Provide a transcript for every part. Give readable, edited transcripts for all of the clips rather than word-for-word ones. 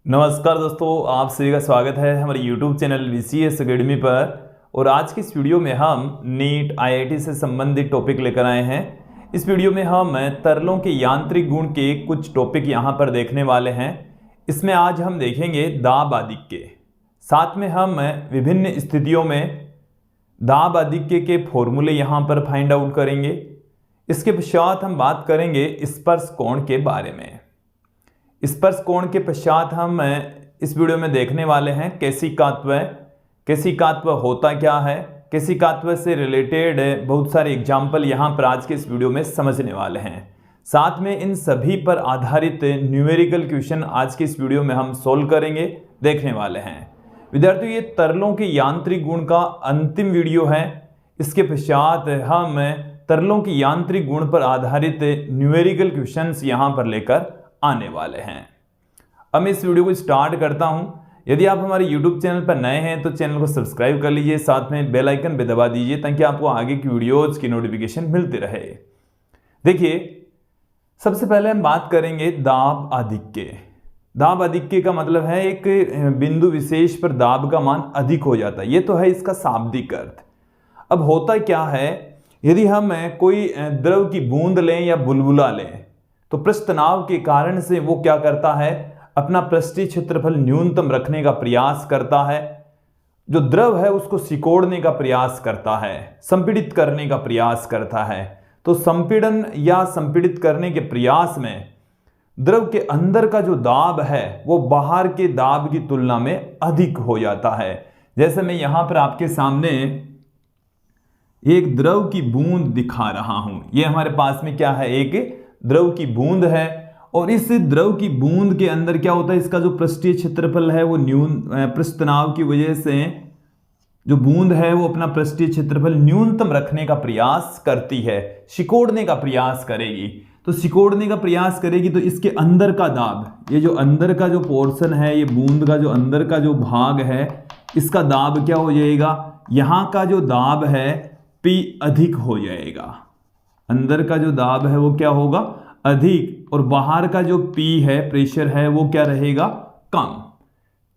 नमस्कार दोस्तों, आप सभी का स्वागत है हमारे YouTube चैनल VCS अकेडमी पर। और आज की इस वीडियो में हम नीट IIT से संबंधित टॉपिक लेकर आए हैं। इस वीडियो में हम तरलों के यांत्रिक गुण के कुछ टॉपिक यहाँ पर देखने वाले हैं। इसमें आज हम देखेंगे दाब आधिक्य, साथ में हम विभिन्न स्थितियों में दाब आधिक्य के फॉर्मूले यहाँ पर फाइंड आउट करेंगे। इसके पश्चात हम बात करेंगे स्पर्श कोण के बारे में। स्पर्श कोण के पश्चात हम इस वीडियो में देखने वाले हैं केशिकात्व। केशिकात्व होता क्या है, केशिकात्व से रिलेटेड बहुत सारे एग्जाम्पल यहाँ पर आज के इस वीडियो में समझने वाले हैं। साथ में इन सभी पर आधारित न्यूमेरिकल क्वेश्चन आज के इस वीडियो में हम सोल्व करेंगे, देखने वाले हैं। विद्यार्थियों, ये तरलों के यांत्रिक गुण का अंतिम वीडियो है। इसके पश्चात हम तरलों के यांत्रिक गुण पर आधारित न्यूमेरिकल क्वेश्चंस यहाँ पर लेकर आने वाले हैं। अब मैं इस वीडियो को स्टार्ट करता हूं। यदि आप हमारे YouTube चैनल पर नए हैं तो चैनल को सब्सक्राइब कर लीजिए, साथ में बेल आइकन भी दबा दीजिए ताकि आपको आगे की वीडियोज की नोटिफिकेशन मिलती रहे। देखिए, सबसे पहले हम बात करेंगे दाब आधिक्य। दाब आधिक्य का मतलब है एक बिंदु विशेष पर दाब का मान अधिक हो जाता है। ये तो है इसका शाब्दिक अर्थ। अब होता क्या है, यदि हम कोई द्रव की बूंद लें या बुलबुला लें तो पृष्ठ तनाव के कारण से वो क्या करता है, अपना पृष्ठीय क्षेत्रफल न्यूनतम रखने का प्रयास करता है। जो द्रव है उसको सिकोड़ने का प्रयास करता है, संपीड़ित करने का प्रयास करता है। तो संपीड़न या संपीड़ित करने के प्रयास में द्रव के अंदर का जो दाब है वो बाहर के दाब की तुलना में अधिक हो जाता है। जैसे मैं यहां पर आपके सामने एक द्रव की बूंद दिखा रहा हूं। ये हमारे पास में क्या है, एक द्रव की बूंद है। और इस द्रव की बूंद के अंदर क्या होता है, इसका जो पृष्ठीय क्षेत्रफल है वो पृष्ठ तनाव की वजह से जो बूंद है वो अपना पृष्ठीय क्षेत्रफल न्यूनतम रखने का प्रयास करती है, सिकोड़ने का प्रयास करेगी। तो सिकोड़ने का प्रयास करेगी तो इसके अंदर का दाब, ये जो अंदर का जो पोर्शन है, ये बूंद का जो अंदर का जो भाग है, इसका दाब क्या हो जाएगा, यहां का जो दाब है P अधिक हो जाएगा। अंदर का जो दाब है वो क्या होगा, अधिक, और बाहर का जो P है, प्रेशर है, वो क्या रहेगा, कम।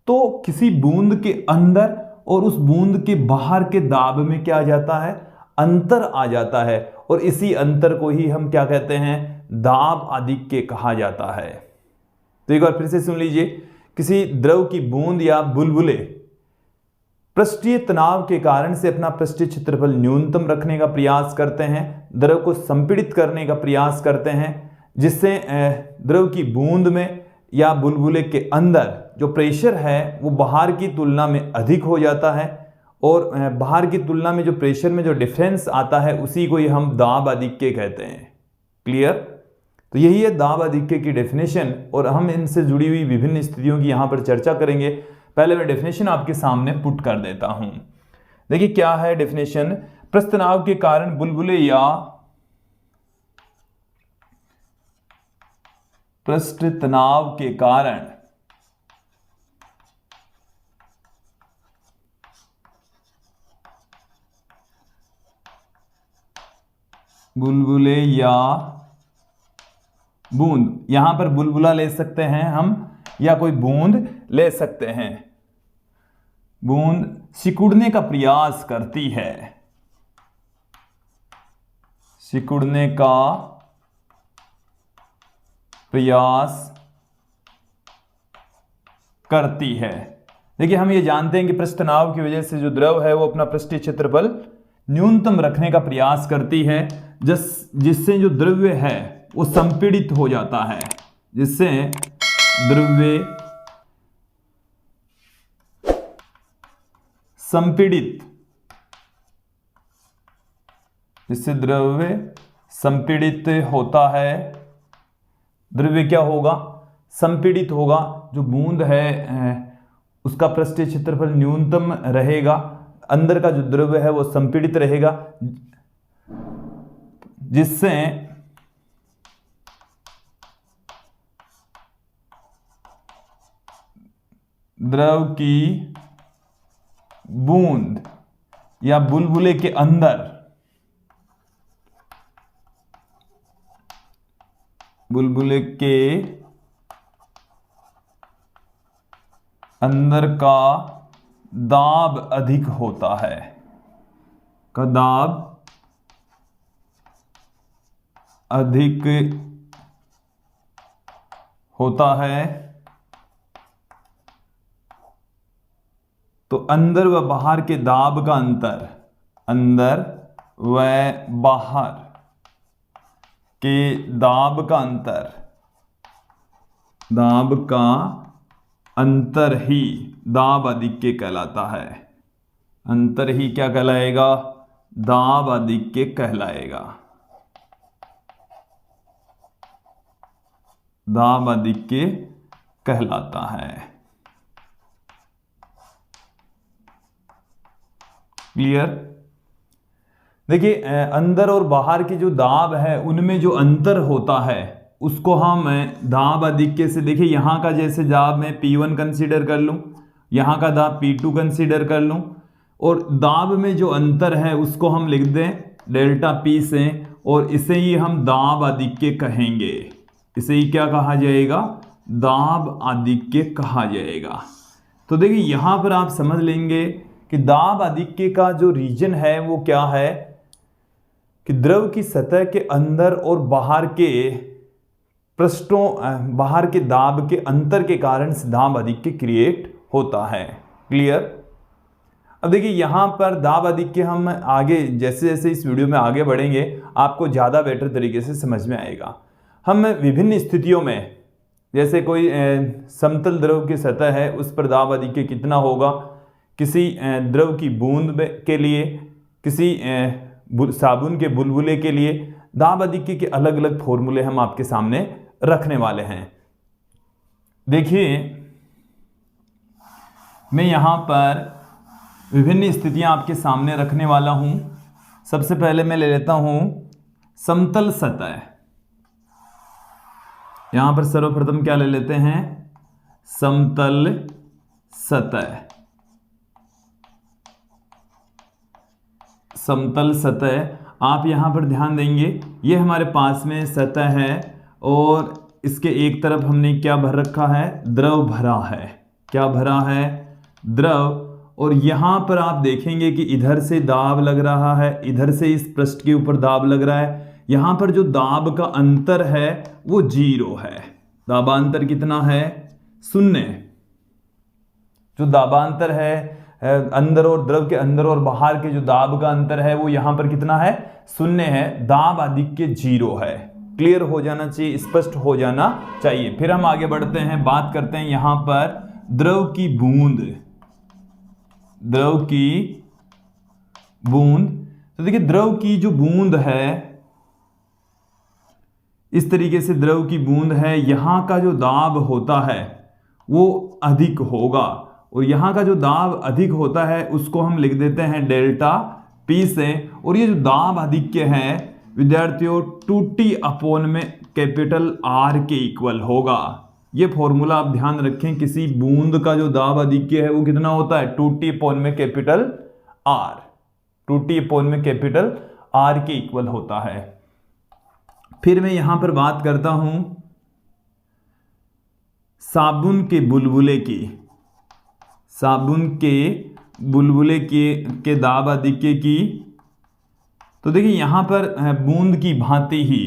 तो किसी बूंद के अंदर और उस बूंद के बाहर के दाब में क्या आ जाता है, अंतर आ जाता है। और इसी अंतर को ही हम क्या कहते हैं, दाब आधिक्य कहा जाता है। तो एक बार फिर से सुन लीजिए, किसी द्रव की बूंद या बुलबुले पृष्ठीय तनाव के कारण से अपना पृष्ठीय क्षेत्रफल न्यूनतम रखने का प्रयास करते हैं, द्रव को संपीड़ित करने का प्रयास करते हैं, जिससे द्रव की बूंद में या बुलबुले के अंदर जो प्रेशर है वो बाहर की तुलना में अधिक हो जाता है। और बाहर की तुलना में जो प्रेशर में जो डिफरेंस आता है उसी को ही हम दाब आधिक्य कहते हैं। क्लियर? तो यही है दाब आधिक्य की डेफिनेशन, और हम इनसे जुड़ी हुई विभिन्न स्थितियों की यहाँ पर चर्चा करेंगे। पहले मैं डेफिनेशन आपके सामने पुट कर देता हूं। देखिए क्या है डेफिनेशन, पृष्ठ तनाव के कारण बुलबुले या पृष्ठ तनाव के कारण बुलबुले या बूंद, यहां पर बुलबुला ले सकते हैं हम या कोई बूंद ले सकते हैं, बूंद सिकुड़ने का प्रयास करती है, सिकुड़ने का प्रयास करती है। देखिए, हम ये जानते हैं कि पृष्ठ तनाव की वजह से जो द्रव है वो अपना पृष्ठीय क्षेत्रफल न्यूनतम रखने का प्रयास करती है, जिससे जो द्रव्य है वो संपीड़ित हो जाता है, जिससे द्रव्य संपीड़ित, जिससे द्रव्य संपीड़ित होता है। द्रव्य क्या होगा, संपीड़ित होगा। जो बूंद है उसका पृष्ठीय क्षेत्रफल न्यूनतम रहेगा, अंदर का जो द्रव्य है वो संपीड़ित रहेगा, जिससे द्रव की बूंद या बुलबुले के अंदर, बुलबुले के अंदर का दाब अधिक होता है, का दाब अधिक होता है, तो अंदर व बाहर के दाब का अंतर, अंदर व बाहर के दाब का अंतर, दाब का अंतर ही दाब आधिक्य कहलाता है। अंतर ही क्या कहलाएगा? दाब आधिक्य कहलाएगा। दाब आधिक्य कहलाता है। क्लियर? देखिए, अंदर और बाहर की जो दाब है उनमें जो अंतर होता है उसको हम दाब आधिक्य से, देखिए यहाँ का जैसे दाब मैं P1 कंसीडर कर लूँ, यहाँ का दाब P2 कंसीडर कर लूँ, और दाब में जो अंतर है उसको हम लिख दें डेल्टा P से, और इसे ही हम दाब आधिक्य कहेंगे। इसे ही क्या कहा जाएगा? दाब आधिक्य कहा जाएगा। तो देखिए यहाँ पर आप समझ लेंगे कि दाब आधिक्य का जो रीजन है वो क्या है कि द्रव की सतह के अंदर और बाहर के पृष्ठों, बाहर के दाब के अंतर के कारण से दाब आधिक्य क्रिएट होता है। क्लियर? अब देखिए यहाँ पर दाब आधिक्य हम आगे जैसे जैसे इस वीडियो में आगे बढ़ेंगे आपको ज़्यादा बेटर तरीके से समझ में आएगा। हम विभिन्न स्थितियों में, जैसे कोई समतल द्रव की सतह है उस पर दाब आधिक्य कितना होगा, किसी द्रव की बूंद के लिए, किसी साबुन के बुलबुले के लिए दाब आधिक्य के अलग अलग फॉर्मूले हम आपके सामने रखने वाले हैं। देखिए मैं यहाँ पर विभिन्न स्थितियां आपके सामने रखने वाला हूं। सबसे पहले मैं ले लेता हूं समतल सतह। यहां पर सर्वप्रथम क्या ले लेते हैं? समतल सतह। समतल सतह आप यहां पर ध्यान देंगे, ये हमारे पास में सतह है और इसके एक तरफ हमने क्या भर रखा है? द्रव भरा है। क्या भरा है? द्रव। और यहां पर आप देखेंगे कि इधर से दाब लग रहा है, इधर से इस पृष्ठ के ऊपर दाब लग रहा है। यहां पर जो दाब का अंतर है वो 0 है। दाबांतर कितना है? 0। जो दाबांतर है अंदर और द्रव के अंदर और बाहर के जो दाब का अंतर है वो यहां पर कितना है? 0 है। दाब आधिक्य 0 है। क्लियर हो जाना चाहिए, स्पष्ट हो जाना चाहिए। फिर हम आगे बढ़ते हैं, बात करते हैं यहां पर द्रव की बूंद। द्रव की बूंद, तो देखिए द्रव की जो बूंद है इस तरीके से द्रव की बूंद है, यहां का जो दाब होता है वो अधिक होगा, और यहां का जो दाब अधिक होता है उसको हम लिख देते हैं डेल्टा P से। और ये जो दाब आधिक्य है विद्यार्थियों 2T अपॉन में कैपिटल R के इक्वल होगा। ये फॉर्मूला आप ध्यान रखें, किसी बूंद का जो दाब आधिक्य है वो कितना होता है? 2T अपॉन में कैपिटल R। 2T अपॉन में कैपिटल R के इक्वल होता है। फिर मैं यहां पर बात करता हूं साबुन के बुलबुले की। साबुन के बुलबुले के दाब आधिक्य की, तो देखिए यहां पर बूंद की भांति ही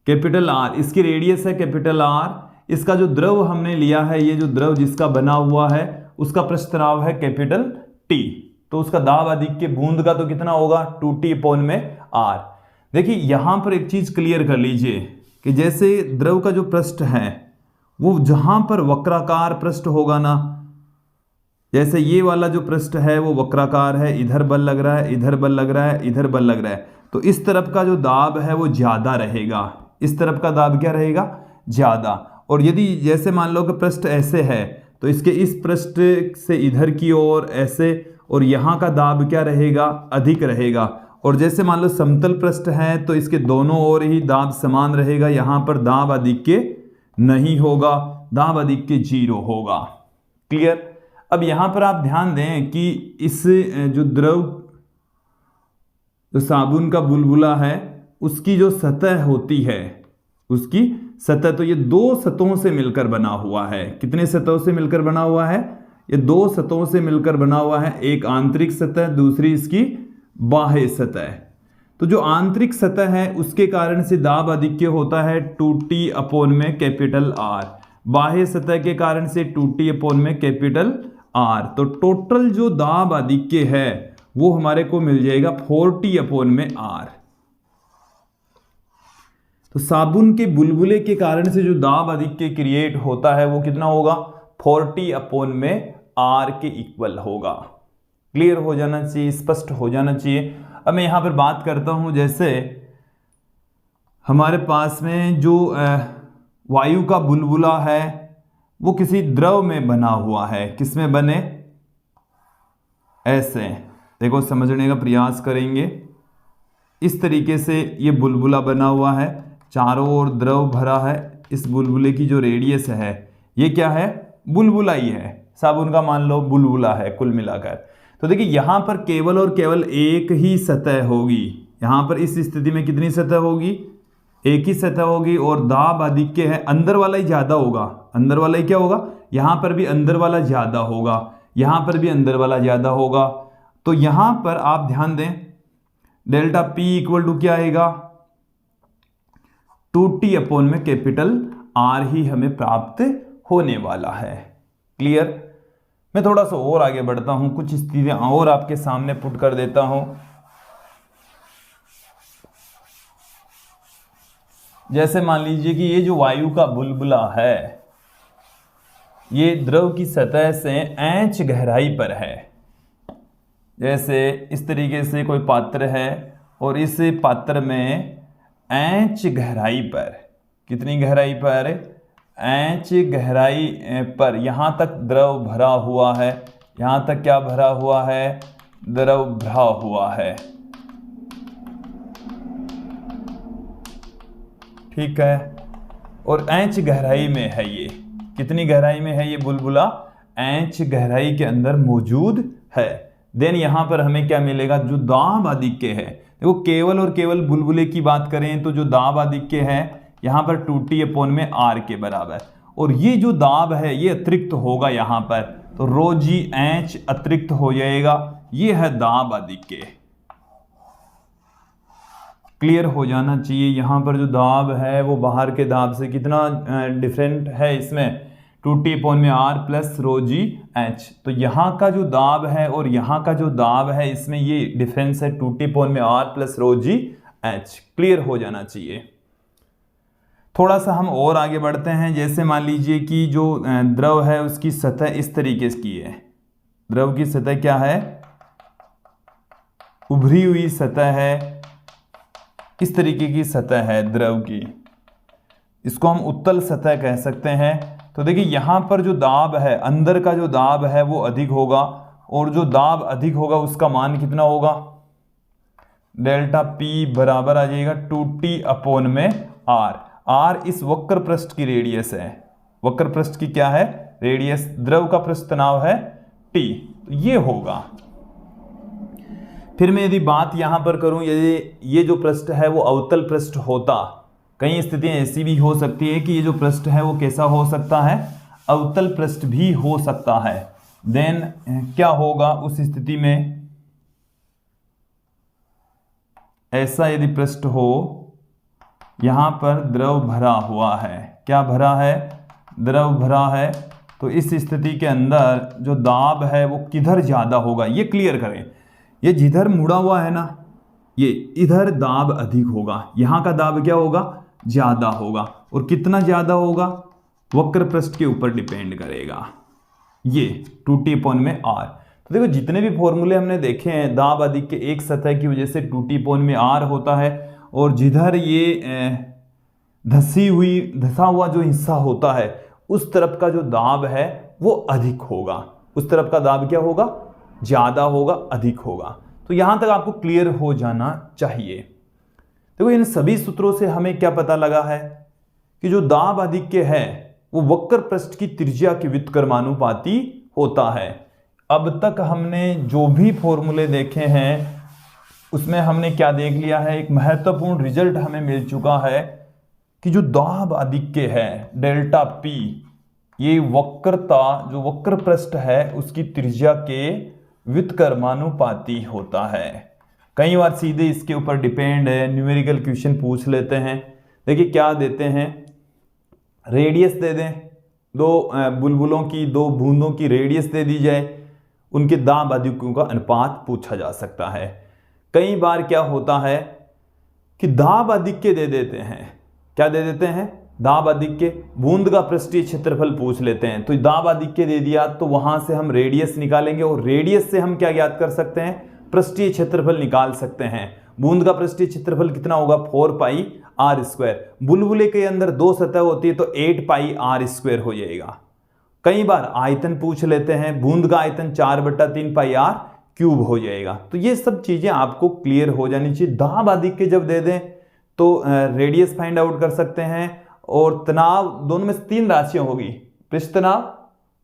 कैपिटल R, इसकी रेडियस है कैपिटल R। इसका जो द्रव हमने लिया है, ये जो द्रव जिसका बना हुआ है उसका पृष्ठतनाव है कैपिटल T, तो उसका दाब आधिक्य बूंद का तो कितना होगा? 2T अपॉन में R। देखिए यहां पर एक चीज क्लियर कर लीजिए कि जैसे द्रव का जो पृष्ठ है वो जहां पर वक्राकार पृष्ठ होगा ना, जैसे ये वाला जो पृष्ठ है वो वक्राकार है, इधर बल लग रहा है, इधर बल लग रहा है, इधर बल लग रहा है, तो इस तरफ का जो दाब है वो ज्यादा रहेगा। इस तरफ का दाब क्या रहेगा? ज्यादा। और यदि जैसे मान लो कि पृष्ठ ऐसे है तो इसके इस पृष्ठ से इधर की ओर ऐसे, और यहाँ का दाब क्या रहेगा? अधिक रहेगा। और जैसे मान लो समतल पृष्ठ है तो इसके दोनों ओर ही दाब समान रहेगा, यहाँ पर दाब आधिक्य नहीं होगा, दाब आधिक्य 0 होगा। क्लियर? अब यहाँ पर आप ध्यान दें कि इस जो द्रव, जो साबुन का बुलबुला है उसकी जो सतह होती है, उसकी सतह, तो ये दो सतहों से मिलकर बना हुआ है। कितने सतहों से मिलकर बना हुआ है? ये दो सतहों से मिलकर बना हुआ है। एक आंतरिक सतह, दूसरी इसकी बाह्य सतह। तो जो आंतरिक सतह है उसके कारण से दाब अधिक्य होता है 2T अपॉन में कैपिटल R। बाह्य सतह के कारण से 2T अपॉन में कैपिटल R। तो टोटल जो दाब अधिक्य है वो हमारे को मिल जाएगा 4T अपॉन में R। तो साबुन के बुलबुले के कारण से जो दाब अधिक्य क्रिएट होता है वो कितना होगा? 4T अपॉन में R के इक्वल होगा। क्लियर हो जाना चाहिए, स्पष्ट हो जाना चाहिए। अब मैं यहां पर बात करता हूं, जैसे हमारे पास में जो वायु का बुलबुला है वो किसी द्रव में बना हुआ है। किस में बने? ऐसे देखो, समझने का प्रयास करेंगे। इस तरीके से ये बुलबुला बना हुआ है, चारों ओर द्रव भरा है। इस बुलबुले की जो रेडियस है ये क्या है? बुलबुला ही है। साबुन का मान लो बुलबुला है कुल मिलाकर। तो देखिए यहां पर केवल और केवल एक ही सतह होगी। यहां पर इस स्थिति में कितनी सतह होगी? एक ही सतह होगी। और दाब अधिक्य है, अंदर वाला ही ज्यादा होगा। अंदर वाला ही क्या होगा? यहां पर भी अंदर वाला ज्यादा होगा, यहां पर भी अंदर वाला ज्यादा होगा। तो यहां पर आप ध्यान दें, डेल्टा पी इक्वल टू क्या आएगा? 2T अपॉन में कैपिटल R ही हमें प्राप्त होने वाला है। क्लियर? मैं थोड़ा सा और आगे बढ़ता हूं, कुछ स्थितियां और आपके सामने पुट कर देता हूं। जैसे मान लीजिए कि ये जो वायु का बुलबुला है ये द्रव की सतह से इंच गहराई पर है। जैसे इस तरीके से कोई पात्र है और इस पात्र में इंच गहराई पर, कितनी गहराई पर? इंच गहराई पर यहां तक द्रव भरा हुआ है। यहां तक क्या भरा हुआ है? द्रव भरा हुआ है। ठीक है, और इंच गहराई में है ये। कितनी गहराई में है ये बुलबुला? इंच गहराई के अंदर मौजूद है। देन यहां पर हमें क्या मिलेगा? जो दाब अधिक्य है, देखो केवल और केवल बुलबुले की बात करें तो जो दाब अधिक्य है यहां पर 2T अपॉन में R के बराबर। और ये जो दाब है ये अतिरिक्त होगा यहां पर, तो रो जी एच अतिरिक्त हो जाएगा। ये है दाब अधिक्य। क्लियर हो जाना चाहिए। यहां पर जो दाब है वो बाहर के दाब से कितना डिफरेंट है? इसमें 2T अपॉन में R प्लस रो जी एच। तो यहां का जो दाब है और यहां का जो दाब है इसमें ये डिफरेंस है 2T अपॉन में R प्लस रो जी एच। क्लियर हो जाना चाहिए। थोड़ा सा हम और आगे बढ़ते हैं। जैसे मान लीजिए कि जो द्रव है उसकी सतह इस तरीके की है। द्रव की सतह क्या है? उभरी हुई सतह है। इस तरीके की सतह है द्रव की, इसको हम उत्तल सतह कह सकते हैं। तो देखिए यहां पर जो दाब है, अंदर का जो दाब है वो अधिक होगा, और जो दाब अधिक होगा उसका मान कितना होगा? डेल्टा पी बराबर आ जाएगा 2T अपॉन में R। R इस वक्र पृष्ठ की रेडियस है। वक्र पृष्ठ की क्या है? रेडियस। द्रव का पृष्ठ तनाव है T, तो ये होगा। फिर मैं यदि बात यहां पर करूं, यदि ये जो पृष्ठ है वो अवतल पृष्ठ होता, कई स्थितियां ऐसी भी हो सकती है कि ये जो पृष्ठ है वो कैसा हो सकता है? अवतल पृष्ठ भी हो सकता है। देन क्या होगा उस स्थिति में? ऐसा यदि पृष्ठ हो, यहां पर द्रव भरा हुआ है। क्या भरा है? द्रव भरा है। तो इस स्थिति के अंदर जो दाब है वो किधर ज्यादा होगा ये क्लियर करें। ये जिधर मुड़ा हुआ है ना, ये इधर दाब अधिक होगा, यहां का दाब क्या होगा? ज्यादा होगा। और कितना ज्यादा होगा? वक्र पृष्ठ के ऊपर डिपेंड करेगा। ये 2T अपॉन में R। तो देखो जितने भी फॉर्मूले हमने देखे हैं, दाब अधिक्य एक सतह की वजह से 2T अपॉन में R होता है, और जिधर ये धसा हुआ जो हिस्सा होता है उस तरफ का जो दाब है वो अधिक होगा। उस तरफ का दाब क्या होगा? ज्यादा होगा, अधिक होगा। तो यहां तक आपको क्लियर हो जाना चाहिए। देखो इन सभी सूत्रों से हमें क्या पता लगा है कि जो दाब अधिक्य है वो वक्र पृष्ठ की त्रिज्या के व्युत्क्रमानुपाती होता है। अब तक हमने जो भी फॉर्मूले देखे हैं उसमें हमने क्या देख लिया है? एक महत्वपूर्ण रिजल्ट हमें मिल चुका है कि जो दाब आधिक्य है डेल्टा पी, ये वक्रता जो वक्र पृष्ठ है उसकी त्रिज्या के व्युत्क्रमानुपाती होता है। कई बार सीधे इसके ऊपर डिपेंड है, न्यूमेरिकल क्वेश्चन पूछ लेते हैं। देखिए क्या देते हैं, रेडियस दे दें, दो बुलबुलों की, दो बूंदों की रेडियस दे दी जाए, उनके दाब आधिक्यों का अनुपात पूछा जा सकता है। कई बार क्या होता है कि दाब आधिक्य दे देते हैं, क्या दे देते हैं, दाब आधिक्य, बूंद का पृष्ठीय क्षेत्रफल पूछ लेते हैं, तो दाब आधिक्य दे दिया तो वहां से हम रेडियस निकालेंगे और रेडियस से हम क्या ज्ञात कर सकते हैं, पृष्ठीय क्षेत्रफल निकाल सकते हैं। बूंद का पृष्ठीय क्षेत्रफल कितना होगा, 4 पाई आर स्क्वायर। बुलबुले के अंदर 2 सतह होती है तो 8 पाई आर स्क्वायर हो जाएगा। कई बार आयतन पूछ लेते हैं, बूंद का आयतन 4/3 पाई आर क्यूब हो जाएगा। तो ये सब चीजें आपको क्लियर हो जानी चाहिए। दाब आधिक्य जब दे दें तो रेडियस फाइंड आउट कर सकते हैं, और तनाव दोनों में से 3 राशियां होगी, पृष्ठ तनाव,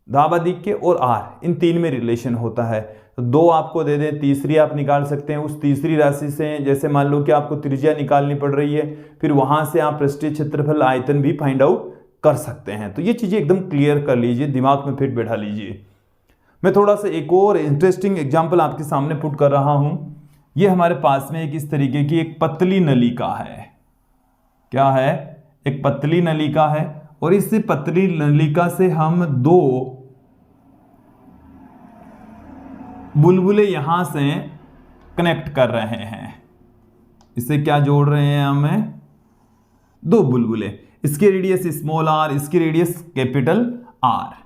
दाब आधिक्य और आर, इन 3 में रिलेशन होता है। तो 2 आपको दे दें, तीसरी आप निकाल सकते हैं। उस तीसरी राशि से जैसे मान लो कि आपको त्रिज्या निकालनी पड़ रही है, फिर वहां से आप पृष्ठीय क्षेत्रफल, आयतन भी फाइंड आउट कर सकते हैं। तो ये चीजें एकदम क्लियर कर लीजिए, दिमाग में फिट बैठा लीजिए। मैं थोड़ा सा एक और इंटरेस्टिंग एग्जाम्पल आपके सामने पुट कर रहा हूं। ये हमारे पास में एक इस तरीके की एक पतली नलिका है, क्या है, एक पतली नलिका है, और इस पतली नलिका से हम 2 बुलबुले यहां से कनेक्ट कर रहे हैं। इससे क्या जोड़ रहे हैं हमें, 2 बुलबुले, इसकी रेडियस स्मॉल आर, इसकी रेडियस कैपिटल आर।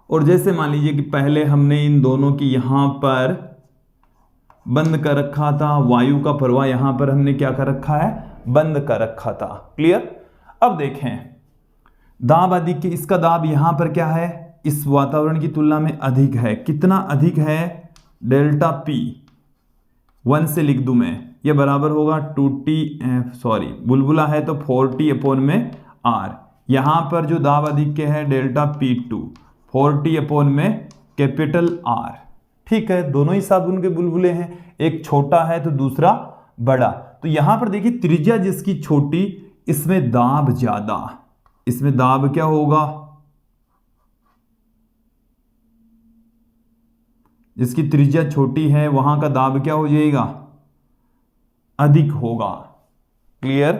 और जैसे मान लीजिए कि पहले हमने इन दोनों की यहां पर बंद कर रखा था, वायु का प्रवाह यहां पर हमने क्या कर रखा है, बंद कर रखा था। क्लियर। अब देखें दाब आधिक्य, इसका दाब यहां पर क्या है, इस वातावरण की तुलना में अधिक है। कितना अधिक है, डेल्टा पी, 1 से लिख दूं मैं, यह बराबर होगा 2t, बुलबुला है तो 4t अपॉन में आर। यहां पर जो दाब आधिक्य है डेल्टा P2, 4t अपॉन में कैपिटल आर। ठीक है, दोनों ही साबुन के बुलबुले हैं, एक छोटा है तो दूसरा बड़ा। तो यहां पर देखिए त्रिज्या जिसकी छोटी, इसमें दाब ज्यादा, इसमें दाब क्या होगा, जिसकी त्रिज्या छोटी है वहां का दाब क्या हो जाएगा, अधिक होगा। क्लियर।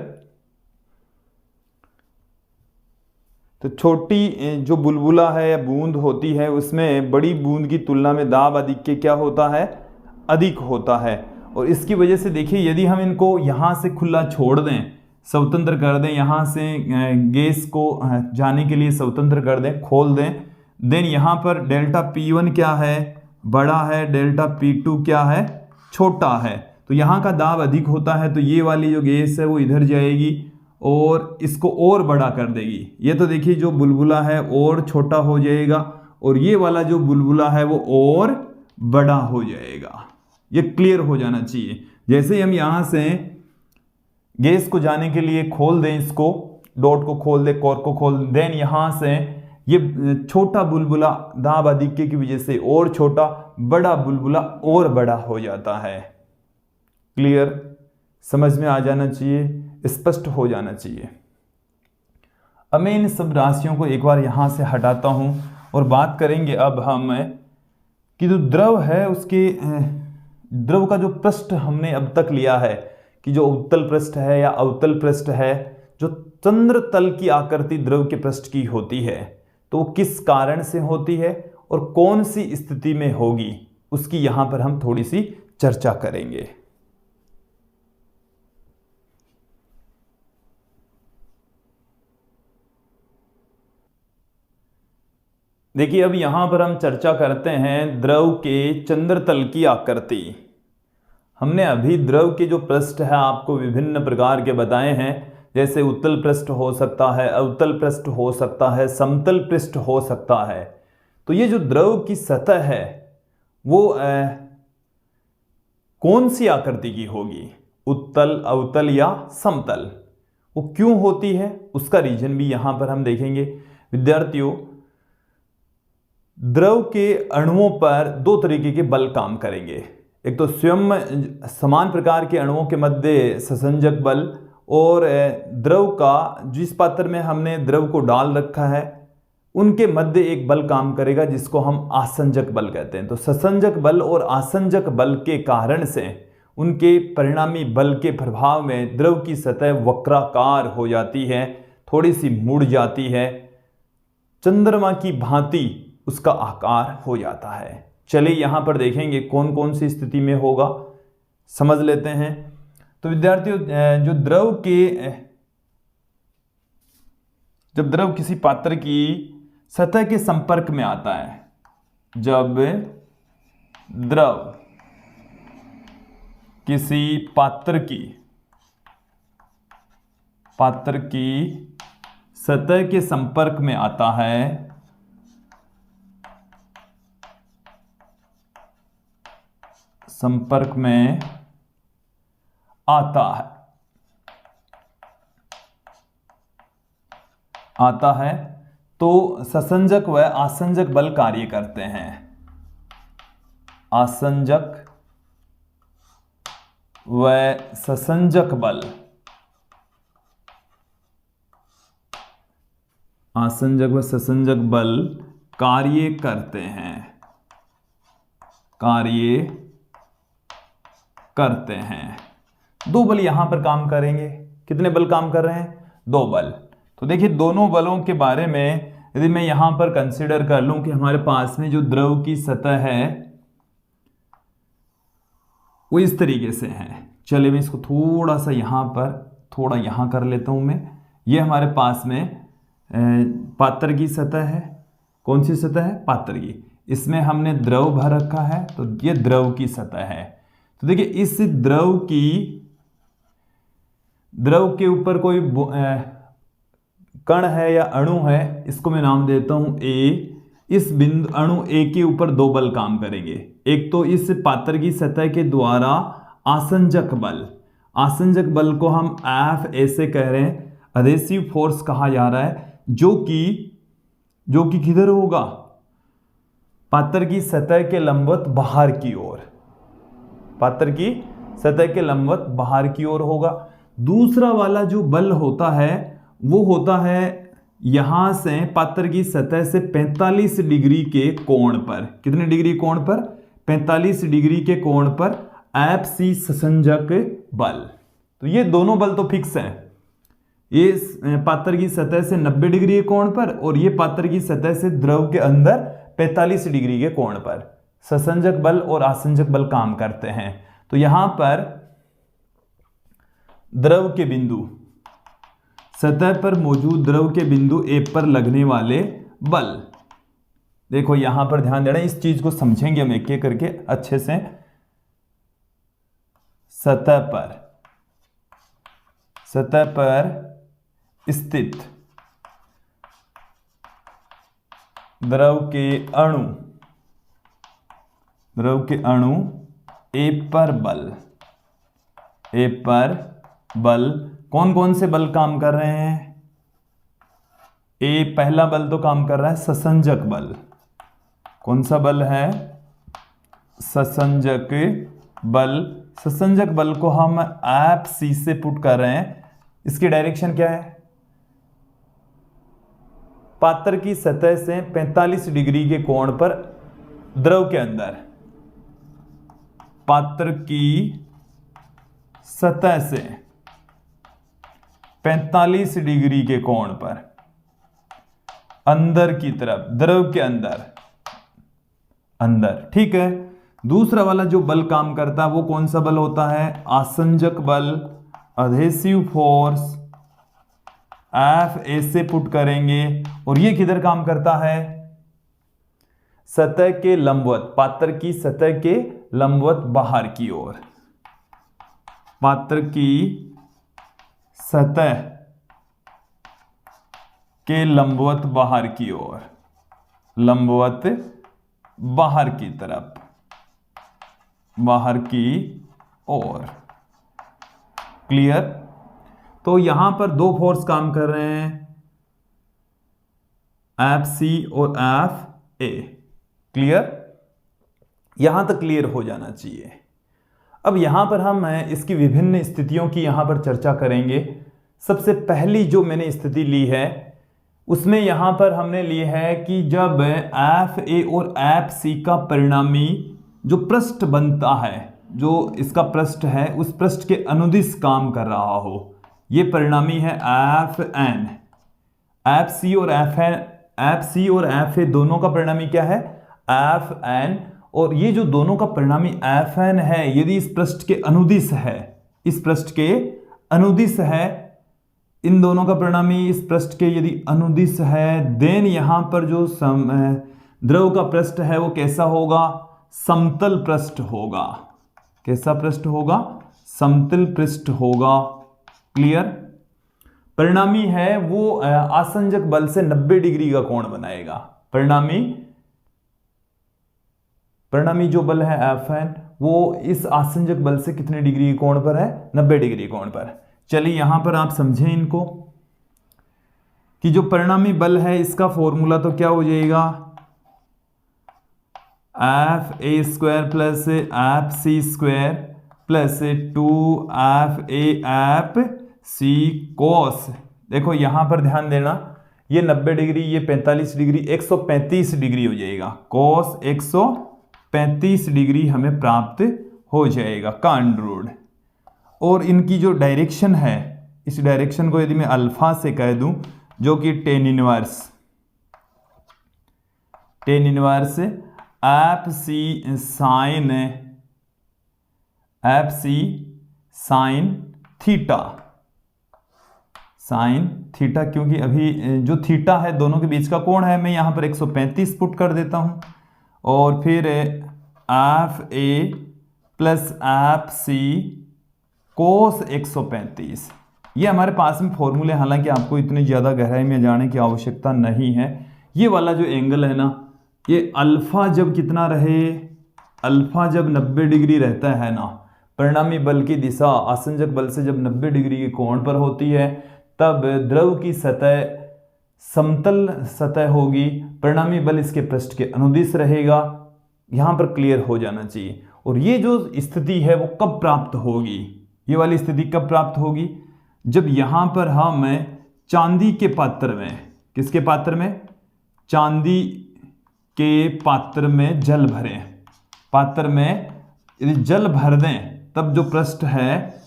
तो छोटी जो बुलबुला है या बूंद होती है उसमें बड़ी बूंद की तुलना में दाब आधिक्य क्या होता है, अधिक होता है। और इसकी वजह से देखिए यदि हम इनको यहां से खुला छोड़ दें, स्वतंत्र कर दें, यहां से गैस को जाने के लिए स्वतंत्र कर दें, खोल दें, देन यहां पर डेल्टा P1 क्या है, बड़ा है, डेल्टा P2 क्या है, छोटा है। तो यहाँ का दाब अधिक होता है तो ये वाली जो गैस है वो इधर जाएगी और इसको और बड़ा कर देगी। ये तो देखिए जो बुलबुला है और छोटा हो जाएगा और ये वाला जो बुलबुला है वो और बड़ा हो जाएगा। ये क्लियर हो जाना चाहिए। जैसे ही हम यहाँ से गैस को जाने के लिए खोल दें, इसको डॉट को खोल दें, कॉर्क को खोल दें, देन यहाँ से ये छोटा बुलबुला दाब आधिक्य की वजह से और छोटा, बड़ा बुलबुला और बड़ा हो जाता है। क्लियर, समझ में आ जाना चाहिए, स्पष्ट हो जाना चाहिए। अब मैं इन सब राशियों को एक बार यहां से हटाता हूं और बात करेंगे अब हम कि जो द्रव है उसके द्रव का जो पृष्ठ हमने अब तक लिया है कि जो उत्तल पृष्ठ है या अवतल पृष्ठ है, जो चंद्र तल की आकृति द्रव के पृष्ठ की होती है, तो वो किस कारण से होती है और कौन सी स्थिति में होगी, उसकी यहां पर हम थोड़ी सी चर्चा करेंगे। देखिए अब यहां पर हम चर्चा करते हैं द्रव के चंद्र तल की आकृति। हमने अभी द्रव के जो पृष्ठ है आपको विभिन्न प्रकार के बताए हैं, जैसे उत्तल पृष्ठ हो सकता है, अवतल पृष्ठ हो सकता है, समतल पृष्ठ हो सकता है। तो ये जो द्रव की सतह है वो कौन सी आकृति की होगी, उत्तल, अवतल या समतल, वो क्यों होती है, उसका रीजन भी यहां पर हम देखेंगे। विद्यार्थियों, द्रव के अणुओं पर दो तरीके के बल काम करेंगे। एक तो स्वयं समान प्रकार के अणुओं के मध्य ससंजक बल और द्रव का, जिस पात्र में हमने द्रव को डाल रखा है उनके मध्य एक बल काम करेगा जिसको हम आसंजक बल कहते हैं। तो ससंजक बल और आसंजक बल के कारण से उनके परिणामी बल के प्रभाव में द्रव की सतह वक्राकार हो जाती है, थोड़ी सी मुड़ जाती है, चंद्रमा की भांति उसका आकार हो जाता है। चलिए यहां पर देखेंगे कौन कौन सी स्थिति में होगा, समझ लेते हैं। तो विद्यार्थियों, जब द्रव किसी पात्र की सतह के संपर्क में आता है, जब द्रव किसी पात्र की सतह के संपर्क में आता है, संपर्क में आता है तो ससंजक व आसंजक बल कार्य करते हैं। आसंजक व ससंजक बल, आसंजक व ससंजक बल कार्य करते हैं। दो बल यहां पर काम करेंगे। कितने बल काम कर रहे हैं? दो बल। तो देखिए दोनों बलों के बारे में यदि मैं यहां पर कंसीडर कर लूं कि हमारे पास में जो द्रव की सतह है वो इस तरीके से है। चलिए मैं इसको थोड़ा सा यहां पर, थोड़ा यहां कर लेता हूं मैं। ये हमारे पास में पात्र की सतह है। कौन सी सतह है? पात्र की। इसमें हमने द्रव भर रखा है, तो ये द्रव की सतह है। तो देखिए इस द्रव के ऊपर कोई कण है या अणु है, इसको मैं नाम देता हूं ए। इस बिंदु अणु ए के ऊपर दो बल काम करेंगे। एक तो इस पात्र की सतह के द्वारा आसंजक बल को हम एफ ऐसे कह रहे हैं, अधेसिव फोर्स कहा जा रहा है, जो कि किधर होगा? पात्र की सतह के लंबवत बाहर की ओर, पात्र की सतह के लंबवत बाहर की ओर होगा। दूसरा वाला जो बल होता है वो होता है यहां से पात्र की सतह से 45 डिग्री के कोण पर। कितने डिग्री कोण पर? 45 डिग्री के कोण पर एफ सी ससंजक बल। तो ये दोनों बल तो फिक्स हैं। ये पात्र की सतह से 90 डिग्री के कोण पर और ये पात्र की सतह से द्रव के अंदर 45 डिग्री के कोण पर ससंजक बल और आसंजक बल काम करते हैं। तो यहां पर द्रव के बिंदु, सतह पर मौजूद द्रव के बिंदु ए पर लगने वाले बल, देखो यहां पर ध्यान देना, इस चीज को समझेंगे हम एक एक करके अच्छे से। सतह पर स्थित द्रव के अणु ए पर बल, कौन कौन से बल काम कर रहे हैं? ए पहला बल तो काम कर रहा है ससंजक बल। कौन सा बल है? ससंजक बल। ससंजक बल को हम एफ सी से पुट कर रहे हैं। इसकी डायरेक्शन क्या है? पात्र की सतह से 45 डिग्री के कोण पर द्रव के अंदर, पात्र की सतह से 45 डिग्री के कोण पर अंदर की तरफ, द्रव के अंदर, ठीक है। दूसरा वाला जो बल काम करता है वो कौन सा बल होता है? आसंजक बल, अधेसिव फोर्स, एफ ऐसे पुट करेंगे। और ये किधर काम करता है? सतह के लंबवत, पात्र की सतह के लंबवत बाहर की ओर, पात्र की सतह के लंबवत बाहर की ओर, लंबवत बाहर की तरफ, बाहर की ओर। क्लियर? तो यहां पर दो फोर्स काम कर रहे हैं, एफ सी और एफ ए। क्लियर? यहां तक क्लियर हो जाना चाहिए। अब यहां पर हम इसकी विभिन्न स्थितियों की यहां पर चर्चा करेंगे। सबसे पहली जो मैंने स्थिति ली है उसमें यहां पर हमने ली है कि जब एफ ए और एफ सी का परिणामी जो पृष्ठ बनता है, जो इसका पृष्ठ है उस पृष्ठ के अनुदिश काम कर रहा हो, ये परिणामी है एफ एन। एफ सी और एफ ए दोनों का परिणामी क्या है, एफ एन। और ये जो दोनों का परिणामी एफ एन है, यदि इस पृष्ठ के अनुदिश है, इस पृष्ठ के अनुदिश है, इन दोनों का परिणामी इस पृष्ठ के यदि अनुदिश है, देन यहां पर जो द्रव का पृष्ठ है वो कैसा होगा, समतल पृष्ठ होगा। कैसा पृष्ठ होगा, समतल पृष्ठ होगा। क्लियर। परिणामी है वो आसंजक बल से 90 डिग्री का कोण बनाएगा। परिणामी जो बल है एफ एन वो इस आसंजक बल से कितने डिग्री कोण पर है, 90 डिग्री कोण पर। चलिए यहां पर आप समझें इनको कि जो परिणामी बल है इसका फॉर्मूला तो क्या हो जाएगा, F A square plus F C square plus 2 F A F C cos. देखो यहां पर ध्यान देना, ये 90 डिग्री, ये 45 डिग्री, 135 डिग्री हो जाएगा। कोस 135 डिग्री हमें प्राप्त हो जाएगा का अंडररूट। और इनकी जो डायरेक्शन है, इस डायरेक्शन को यदि मैं अल्फा से कह दूं, जो कि tan inverse F C sine theta, क्योंकि अभी जो थीटा है दोनों के बीच का कोण है, मैं यहां पर 135 पुट कर देता हूं। और फिर F A plus F C cos 135। ये हमारे पास में फॉर्मूले, हालांकि आपको इतनी ज़्यादा गहराई में जाने की आवश्यकता नहीं है। ये वाला जो एंगल है ना, ये अल्फा जब कितना रहे, अल्फा जब 90 डिग्री रहता है ना, परिणामी बल की दिशा आसंजक बल से जब 90 डिग्री के कोण पर होती है, तब द्रव की सतह समतल सतह होगी, परिणामी बल इसके पृष्ठ के अनुदिश रहेगा। यहां पर क्लियर हो जाना चाहिए। और ये जो स्थिति है वो कब प्राप्त होगी, ये वाली स्थिति कब प्राप्त होगी, जब यहां पर हम चांदी के पात्र में, किसके पात्र में, चांदी के पात्र में जल भरें, पात्र में यदि जल भर दें, तब जो पृष्ठ है,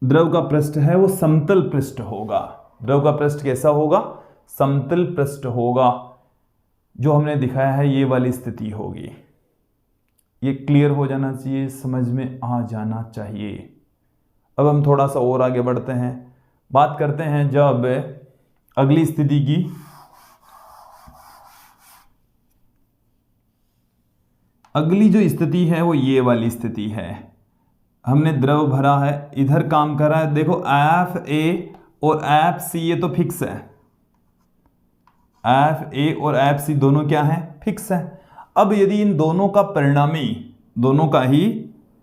द्रव का पृष्ठ है वो समतल पृष्ठ होगा। द्रव का पृष्ठ कैसा होगा, समतल पृष्ठ होगा। जो हमने दिखाया है ये वाली स्थिति होगी। ये क्लियर हो जाना चाहिए, समझ में आ जाना चाहिए। अब हम थोड़ा सा और आगे बढ़ते हैं, बात करते हैं जब अगली स्थिति की। अगली जो स्थिति है वो ये वाली स्थिति है। हमने द्रव भरा है, इधर काम कर रहा है। देखो एफ ए और एफ सी ये तो फिक्स है, एफ ए और एफ सी दोनों क्या है, फिक्स है। अब यदि इन दोनों का परिणामी, दोनों का ही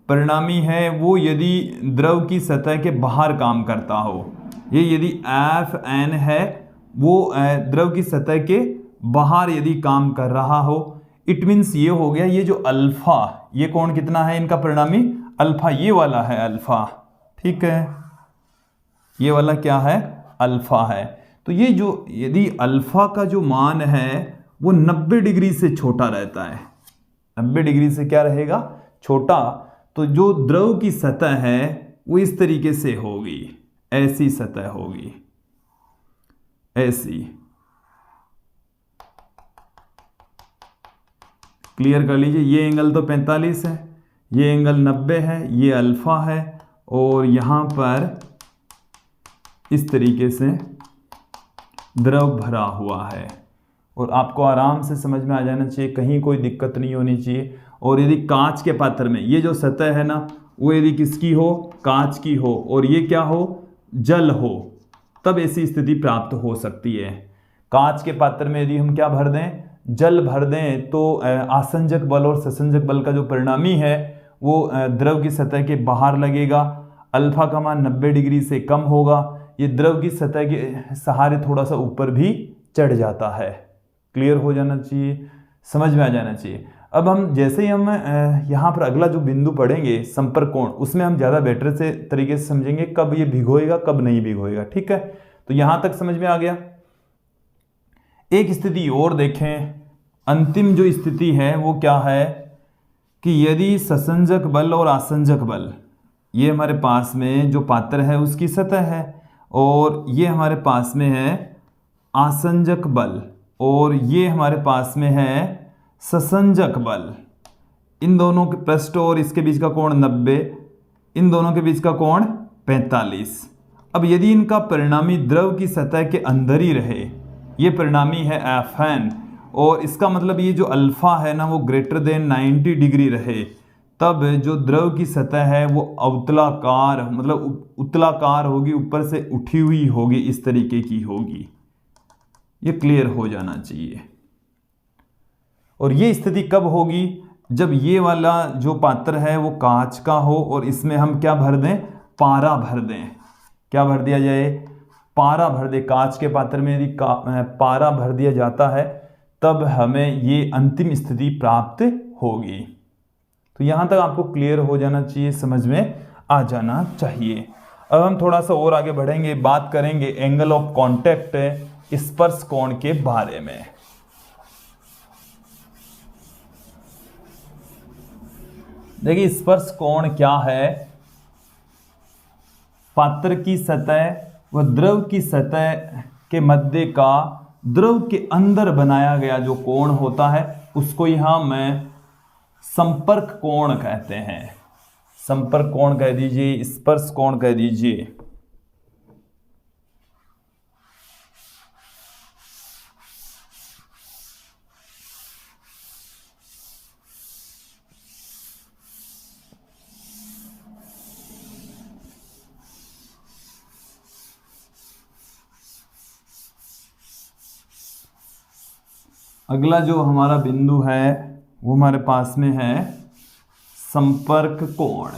परिणामी है वो यदि द्रव की सतह के बाहर काम करता हो, ये यदि एफ एन है वो द्रव की सतह के बाहर यदि काम कर रहा हो, इट मीन्स ये हो गया, ये जो अल्फा, ये कोण कितना है इनका परिणामी, अल्फा, ये वाला है अल्फा, ठीक है, ये वाला क्या है, अल्फा है। तो ये जो यदि अल्फा का जो मान है वो 90 डिग्री से छोटा रहता है, 90 डिग्री से क्या रहेगा, छोटा, तो जो द्रव की सतह है वो इस तरीके से होगी, ऐसी सतह होगी, ऐसी। क्लियर कर लीजिए, ये एंगल तो 45 है, ये एंगल 90 है, ये अल्फा है, और यहां पर इस तरीके से द्रव भरा हुआ है। और आपको आराम से समझ में आ जाना चाहिए, कहीं कोई दिक्कत नहीं होनी चाहिए। और यदि कांच के पात्र में ये जो सतह है ना, वो यदि किसकी हो, कांच की हो, और ये क्या हो, जल हो, तब ऐसी स्थिति प्राप्त हो सकती है। कांच के पात्र में यदि हम क्या भर दें, जल भर दें, तो आसंजक बल और ससंजक बल का जो परिणामी है वो द्रव की सतह के बाहर लगेगा। अल्फा का मान 90 डिग्री से कम होगा, ये द्रव की सतह के सहारे थोड़ा सा ऊपर भी चढ़ जाता है। क्लियर हो जाना चाहिए, समझ में आ जाना चाहिए। अब हम जैसे ही हम यहाँ पर अगला जो बिंदु पढ़ेंगे संपर्क कोण, उसमें हम ज़्यादा बेटर से तरीके से समझेंगे कब ये भिगोएगा कब नहीं भिगोएगा। ठीक है, तो यहाँ तक समझ में आ गया। एक स्थिति और देखें, अंतिम जो स्थिति है वो क्या है कि यदि ससंजक बल और आसंजक बल, ये हमारे पास में जो पात्र है उसकी सतह है और ये हमारे पास में है आसंजक बल और ये हमारे पास में है ससंजक बल, इन दोनों के पृष्ठ और इसके बीच का कोण 90, इन दोनों के बीच का कोण 45। अब यदि इनका परिणामी द्रव की सतह के अंदर ही रहे, ये परिणामी है Fn, और इसका मतलब ये जो अल्फा है ना वो ग्रेटर देन 90 डिग्री रहे, तब जो द्रव की सतह है वो अवतलाकार मतलब उत्तलाकार होगी, ऊपर से उठी हुई होगी, इस तरीके की होगी। ये क्लियर हो जाना चाहिए। और ये स्थिति कब होगी? जब ये वाला जो पात्र है वो कांच का हो और इसमें हम क्या भर दें? पारा भर दें। क्या भर दिया जाए? पारा भर दे। कांच के पात्र में यदि पारा भर दिया जाता है तब हमें ये अंतिम स्थिति प्राप्त होगी। तो यहाँ तक आपको क्लियर हो जाना चाहिए, समझ में आ जाना चाहिए। अब हम थोड़ा सा और आगे बढ़ेंगे, बात करेंगे एंगल ऑफ कॉन्टैक्ट स्पर्श कोण के बारे में। देखिए स्पर्श कोण क्या है? पात्र की सतह व द्रव की सतह के मध्य का द्रव के अंदर बनाया गया जो कोण होता है उसको यहां मैं संपर्क कोण कहते हैं। संपर्क कोण कह दीजिए, स्पर्श कोण कह दीजिए। अगला जो हमारा बिंदु है वो हमारे पास में है संपर्क कोण।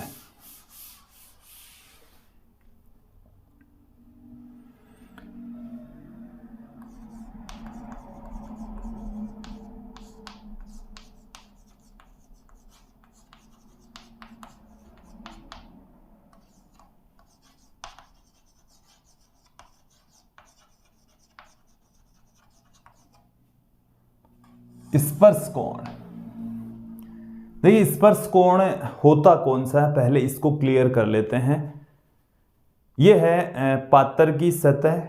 स्पर्श कोण, देखिए स्पर्श कोण होता कौन सा है पहले इसको क्लियर कर लेते हैं। यह है पात्र की सतह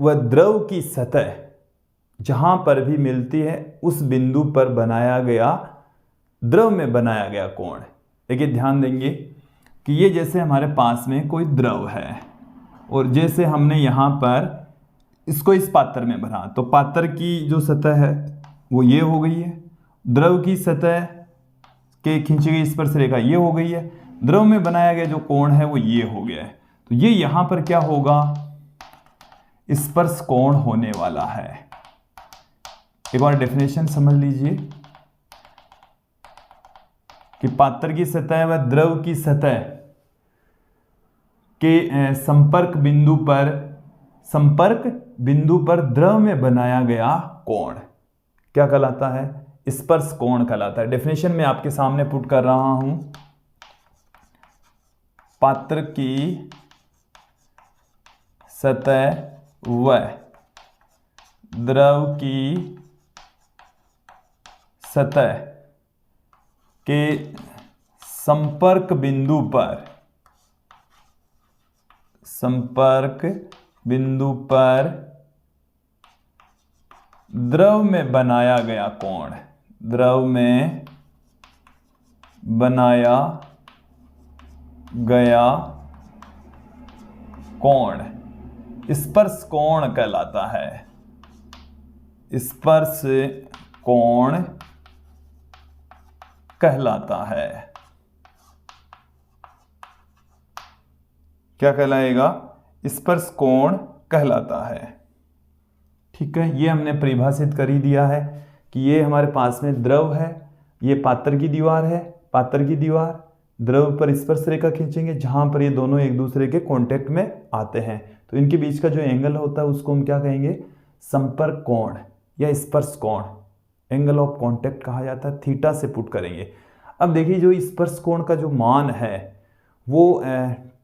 व द्रव की सतह जहां पर भी मिलती है उस बिंदु पर बनाया गया द्रव में बनाया गया कोण। देखिए ध्यान देंगे कि ये जैसे हमारे पास में कोई द्रव है और जैसे हमने यहां पर इसको इस पात्र में भरा, तो पात्र की जो सतह है वो ये हो गई है, द्रव की सतह के खींची गई स्पर्श रेखा ये हो गई है, द्रव में बनाया गया जो कोण है वो ये हो गया है। तो ये यहां पर क्या होगा? स्पर्श कोण होने वाला है। एक बार डेफिनेशन समझ लीजिए कि पात्र की सतह व द्रव की सतह के संपर्क बिंदु पर द्रव में बनाया गया कोण क्या कहलाता है? स्पर्श कोण कहलाता है। डेफिनेशन में आपके सामने पुट कर रहा हूं। पात्र की सतह व द्रव की सतह के संपर्क बिंदु पर द्रव में बनाया गया कोण, द्रव में बनाया गया कोण स्पर्श कोण कहलाता है। स्पर्श कोण कहलाता है। क्या कहलाएगा? स्पर्श कोण कहलाता है। ठीक है, ये हमने परिभाषित कर ही दिया है कि ये हमारे पास में द्रव है, ये पात्र की दीवार है, पात्र की दीवार द्रव पर स्पर्श रेखा खींचेंगे जहां पर ये दोनों एक दूसरे के कांटेक्ट में आते हैं, तो इनके बीच का जो एंगल होता है उसको हम क्या कहेंगे? संपर्क कोण या स्पर्श कोण। एंगल ऑफ कांटेक्ट कहा जाता है, थीटा से पुट करेंगे। अब देखिए जो स्पर्श कोण का जो मान है वो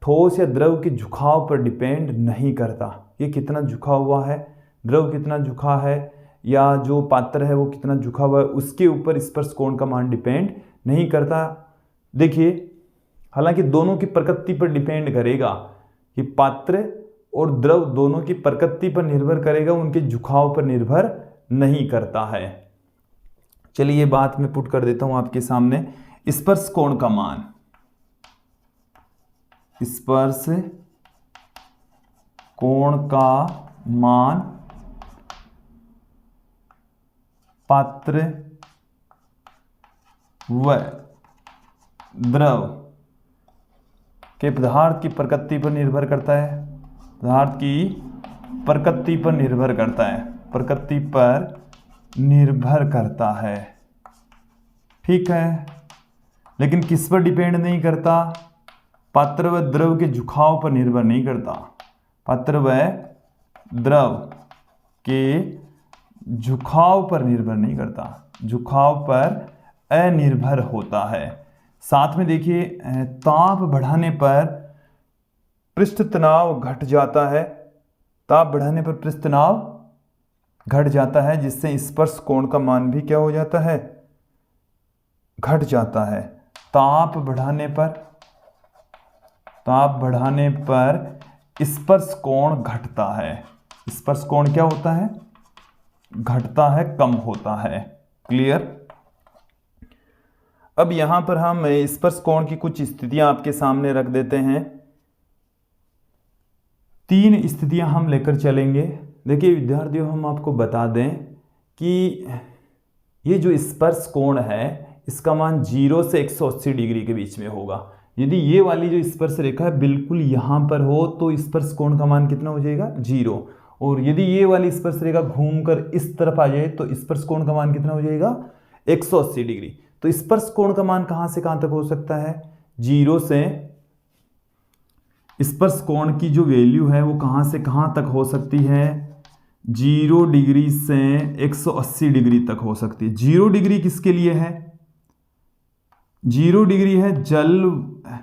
ठोस या द्रव के झुकाव पर डिपेंड नहीं करता। ये कितना झुका हुआ है, द्रव कितना झुका है, या जो पात्र है वो कितना झुका हुआ है, उसके ऊपर स्पर्श कोण का मान डिपेंड नहीं करता। देखिए हालांकि दोनों की प्रकृति पर डिपेंड करेगा कि पात्र और द्रव दोनों की प्रकृति पर निर्भर करेगा, उनके झुकाव पर निर्भर नहीं करता है। चलिए ये बात मैं पुट कर देता हूं आपके सामने। स्पर्श कोण का मान, स्पर्श कोण का मान पात्र व द्रव के पदार्थ की प्रकृति पर निर्भर करता है, पदार्थ की प्रकृति पर निर्भर करता है, प्रकृति पर निर्भर करता है। ठीक है, लेकिन किस पर डिपेंड नहीं करता? पात्र व द्रव के झुकाव पर निर्भर नहीं करता, पात्र व द्रव के झुकाव पर निर्भर नहीं करता, झुकाव पर अनिर्भर होता है। साथ में देखिए ताप बढ़ाने पर पृष्ठ तनाव घट जाता है, ताप बढ़ाने पर पृष्ठ तनाव घट जाता है, जिससे स्पर्श कोण का मान भी क्या हो जाता है? घट जाता है। ताप बढ़ाने पर स्पर्श कोण घटता है, स्पर्श कोण क्या होता है? घटता है, कम होता है। क्लियर? अब यहां पर हम स्पर्श कोण की कुछ स्थितियां आपके सामने रख देते हैं। 3 स्थितियां हम लेकर चलेंगे। देखिए विद्यार्थियों, हम आपको बता दें कि ये जो स्पर्श कोण है इसका मान 0 से 180 डिग्री के बीच में होगा। यदि ये वाली जो स्पर्श रेखा है बिल्कुल यहां पर हो तो स्पर्श कोण का मान कितना हो जाएगा? 0। और यदि ये वाली स्पर्श रेखा घूमकर इस तरफ आ जाए तो स्पर्श कोण का मान कितना हो जाएगा? 180 डिग्री। तो स्पर्श कोण का मान कहां से कहां तक हो सकता है? 0 से, स्पर्श कोण की जो वैल्यू है वो कहां से कहां तक हो सकती है? 0 डिग्री से 180 डिग्री तक हो सकती है। 0 डिग्री किसके लिए है? 0 डिग्री है जल,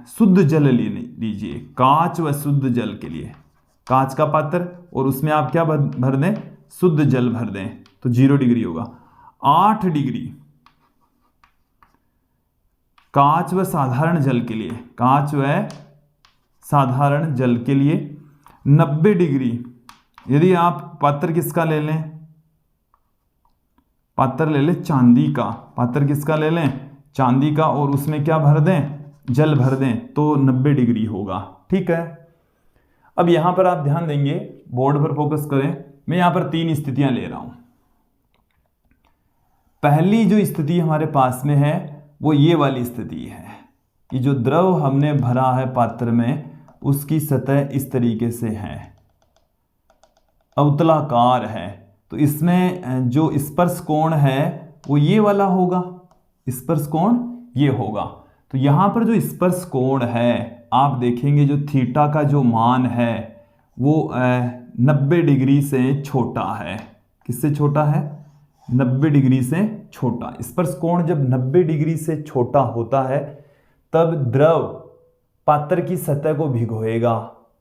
शुद्ध जल लीजिए, कांच व शुद्ध जल के लिए। कांच का पात्र और उसमें आप क्या भर दें? शुद्ध जल भर दें तो 0 डिग्री होगा। 8 डिग्री कांच व साधारण जल के लिए, कांच व साधारण जल के लिए। 90 डिग्री यदि आप पात्र किसका ले लें? पात्र ले लें चांदी का, पात्र किसका ले लें? चांदी का, और उसमें क्या भर दें? जल भर दें तो 90 डिग्री होगा। ठीक है, अब यहां पर आप ध्यान देंगे, बोर्ड पर फोकस करें। मैं यहां पर 3 स्थितियां ले रहा हूं। पहली जो स्थिति हमारे पास में है वो ये वाली स्थिति है कि जो द्रव हमने भरा है पात्र में उसकी सतह इस तरीके से है, अवतलाकार है। तो इसमें जो स्पर्श कोण है वो ये वाला होगा, स्पर्श कोण ये होगा। तो यहां पर जो स्पर्श कोण है आप देखेंगे जो थीटा का जो मान है वो 90 डिग्री से छोटा है। किससे छोटा है? 90 डिग्री से छोटा। स्पर्श कोण जब 90 डिग्री से छोटा होता है तब द्रव पात्र की सतह को भिगोएगा,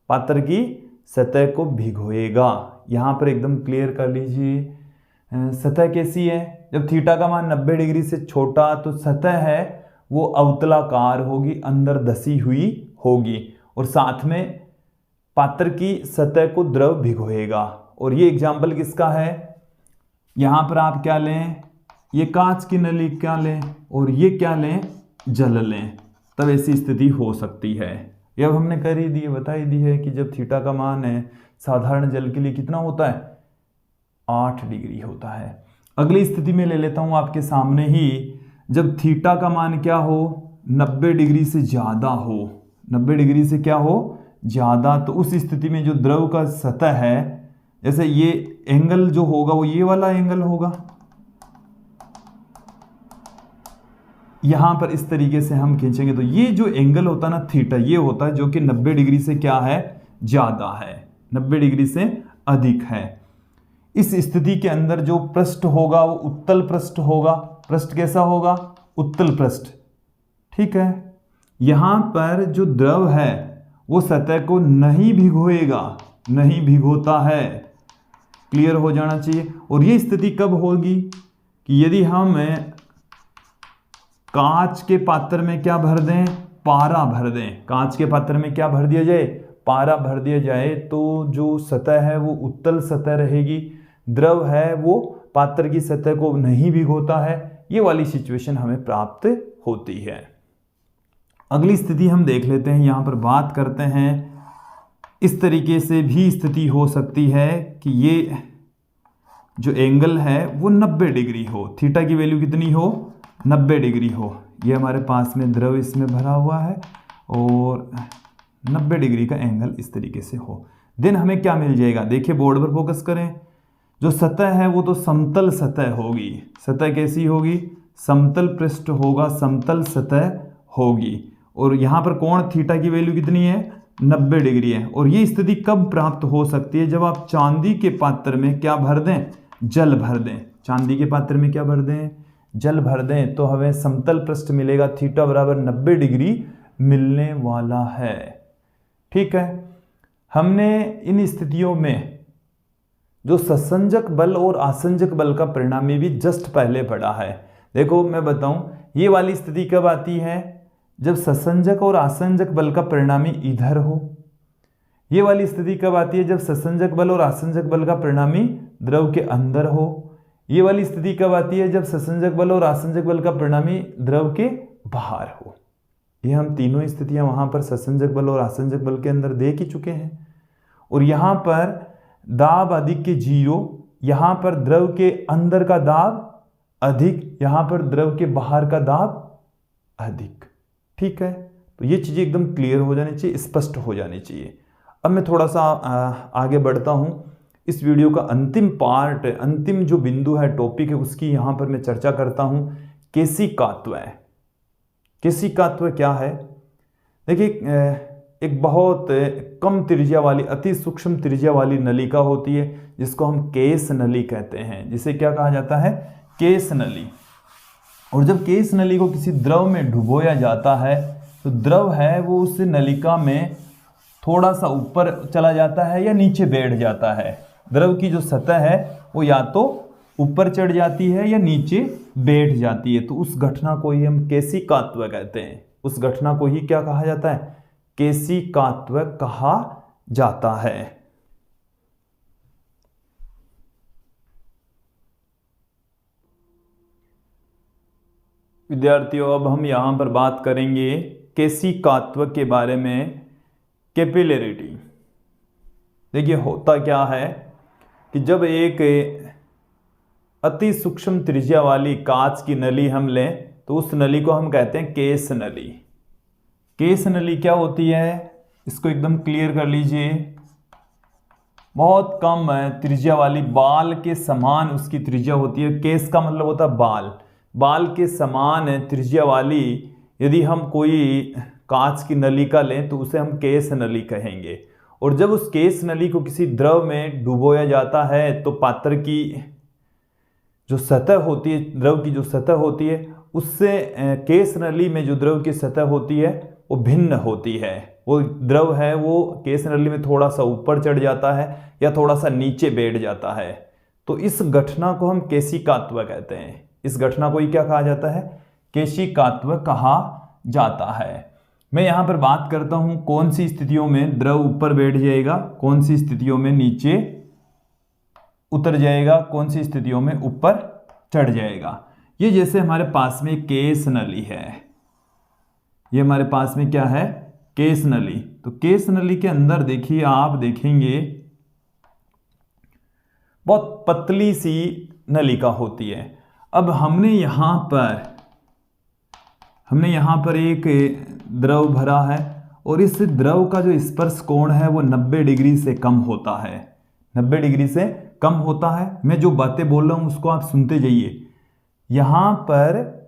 पात्र की सतह को भिगोएगा। यहां पर एकदम क्लियर कर लीजिए सतह कैसी है। जब थीटा का मान 90 डिग्री से छोटा तो सतह है वो अवतलाकार होगी, अंदर धसी हुई होगी, और साथ में पात्र की सतह को द्रव भिगोएगा। और ये एग्जाम्पल किसका है? यहां पर आप क्या लें? ये कांच की नली क्या लें और ये क्या लें? जल लें, तब ऐसी स्थिति हो सकती है। ये अब हमने कर ही दी, बता ही दी है कि जब थीटा का मान है साधारण जल के लिए कितना होता है? 8 डिग्री होता है। अगली स्थिति में ले लेता हूं आपके सामने ही, जब थीटा का मान क्या हो? 90 डिग्री से ज्यादा हो, 90 डिग्री से क्या हो? ज्यादा। तो उस स्थिति में जो द्रव का सतह है, जैसे ये एंगल जो होगा वो ये वाला एंगल होगा, यहां पर इस तरीके से हम खींचेंगे तो ये जो एंगल होता है ना थीटा, ये होता है जो कि 90 डिग्री से क्या है? ज्यादा है, 90 डिग्री से अधिक है। इस स्थिति के अंदर जो पृष्ठ होगा वो उत्तल पृष्ठ होगा। पृष्ठ कैसा होगा? उत्तल पृष्ठ। ठीक है, यहां पर जो द्रव है वो सतह को नहीं भिगोएगा, नहीं भिगोता है। क्लियर हो जाना चाहिए। और ये स्थिति कब होगी कि यदि हम कांच के पात्र में क्या भर दें? पारा भर दें। कांच के पात्र में क्या भर दिया जाए? पारा भर दिया जाए तो जो सतह है वो उत्तल सतह रहेगी, द्रव है वो पात्र की सतह को नहीं भिगोता है। ये वाली सिचुएशन हमें प्राप्त होती है। अगली स्थिति हम देख लेते हैं, यहां पर बात करते हैं। इस तरीके से भी स्थिति हो सकती है कि ये जो एंगल है वो 90 डिग्री हो, थीटा की वैल्यू कितनी हो? 90 डिग्री हो। ये हमारे पास में द्रव इसमें भरा हुआ है और 90 डिग्री का एंगल इस तरीके से हो। देन हमें क्या मिल जाएगा? देखिए बोर्ड पर फोकस करें। जो सतह है वो तो समतल सतह होगी। सतह कैसी होगी? समतल पृष्ठ होगा, समतल सतह होगी। और यहाँ पर कोण थीटा की वैल्यू कितनी है? 90 डिग्री है। और ये स्थिति कब प्राप्त हो सकती है? जब आप चांदी के पात्र में क्या भर दें? जल भर दें। चांदी के पात्र में क्या भर दें? जल भर दें तो हमें समतल पृष्ठ मिलेगा, थीटा बराबर 90 डिग्री मिलने वाला है। ठीक है, हमने इन स्थितियों में जो ससंजक बल और आसंजक बल का परिणामी भी जस्ट पहले पढ़ा है। देखो मैं बताऊं, ये वाली स्थिति कब आती है? जब ससंजक और आसंजक बल का परिणामी इधर हो। ये वाली स्थिति कब आती है? जब ससंजक बल और आसंजक बल का परिणामी द्रव के अंदर हो। ये वाली स्थिति कब आती है? जब ससंजक बल और आसंजक बल का परिणामी द्रव के बाहर हो। ये हम तीनों स्थितियां वहां पर ससंजक बल और आसंजक बल के अंदर देख ही चुके हैं। और यहां पर दाब अधिक के 0, यहां पर द्रव के अंदर का दाब अधिक, यहां पर द्रव के बाहर का दाब अधिक। ठीक है, तो ये चीजें एकदम क्लियर हो जानी चाहिए, स्पष्ट हो जानी चाहिए। अब मैं थोड़ा सा आगे बढ़ता हूं। इस वीडियो का अंतिम पार्ट, अंतिम जो बिंदु है, टॉपिक है, उसकी यहां पर मैं चर्चा करता हूं। केशिकात्व। केशिकात्व क्या है? देखिए, एक बहुत कम त्रिज्या वाली, अति सूक्ष्म त्रिज्या वाली नलिका होती है जिसको हम केश नली कहते हैं। जिसे क्या कहा जाता है? केश नली। और जब केश नली को किसी द्रव में डुबोया जाता है तो द्रव है वो उस नलिका में थोड़ा सा ऊपर चला जाता है या नीचे बैठ जाता है। द्रव की जो सतह है वो या तो ऊपर चढ़ जाती है या नीचे बैठ जाती है। तो उस घटना को ही हम केशिकात्व कहते हैं। उस घटना को ही क्या कहा जाता है? केशिकात्व कहा जाता है। विद्यार्थियों, अब हम यहां पर बात करेंगे केशिकात्व के बारे में। कैपिलरिटी। देखिए होता क्या है कि जब एक अति सूक्ष्म त्रिज्या वाली कांच की नली हम लें तो उस नली को हम कहते हैं केश नली। केश नली क्या होती है? इसको एकदम क्लियर कर लीजिए। बहुत कम त्रिज्या वाली, बाल के समान उसकी त्रिज्या होती है। केश का मतलब होता है बाल। बाल के समान त्रिज्या वाली यदि हम कोई कांच की नलिका लें तो उसे हम केश नली कहेंगे। और जब उस केश नली को किसी द्रव में डुबोया जाता है तो पात्र की जो सतह होती है, द्रव की जो सतह होती है, उससे केश नली में जो द्रव की सतह होती है वो भिन्न होती है। वो द्रव है वो केश नली में थोड़ा सा ऊपर चढ़ जाता है या थोड़ा सा नीचे बैठ जाता है। तो इस घटना को हम केशिकात्व कहते हैं। इस घटना को ही क्या कहा जाता है? केशिकात्व कहा जाता है। मैं यहां पर बात करता हूं कौन सी स्थितियों में द्रव ऊपर बैठ जाएगा, कौन सी स्थितियों में नीचे उतर जाएगा, कौन सी स्थितियों में ऊपर चढ़ जाएगा। ये जैसे हमारे पास में केश नली है, ये हमारे पास में क्या है? केश नली। तो केश नली के अंदर देखिए, आप देखेंगे बहुत पतली सी नलिका होती है। अब हमने यहां पर एक द्रव भरा है और इस द्रव का जो स्पर्श कोण है वो 90 डिग्री से कम होता है। 90 डिग्री से कम होता है। मैं जो बातें बोल रहा हूं उसको आप सुनते जाइए। यहां पर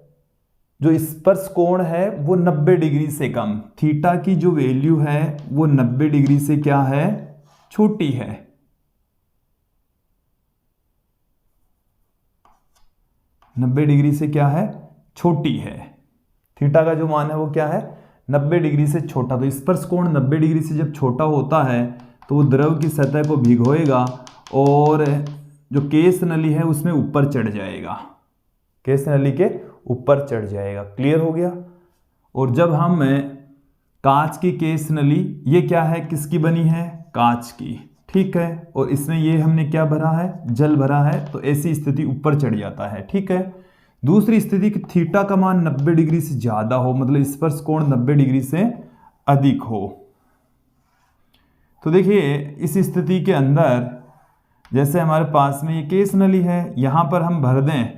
जो स्पर्श कोण है वो 90 डिग्री से कम, थीटा की जो वैल्यू है वो 90 डिग्री से क्या है? छोटी है। 90 डिग्री से क्या है, छोटी है। थीटा का जो मान है वो क्या है, 90 डिग्री से छोटा। तो स्पर्श कोण 90 डिग्री से जब छोटा होता है तो वो द्रव की सतह को भिगोएगा और जो केस नली है उसमें ऊपर चढ़ जाएगा, केस नली के ऊपर चढ़ जाएगा। क्लियर हो गया। और जब हम कांच की केस नली, ये क्या है, किसकी बनी है, कांच की, ठीक है, और इसमें ये हमने क्या भरा है, जल भरा है, तो ऐसी स्थिति ऊपर चढ़ जाता है, ठीक है। दूसरी स्थिति कि थीटा का मान 90 डिग्री से ज्यादा हो, मतलब स्पर्श कोण 90 डिग्री से अधिक हो। तो देखिए इस स्थिति के अंदर जैसे हमारे पास में ये केस नली है, यहां पर हम भर दें,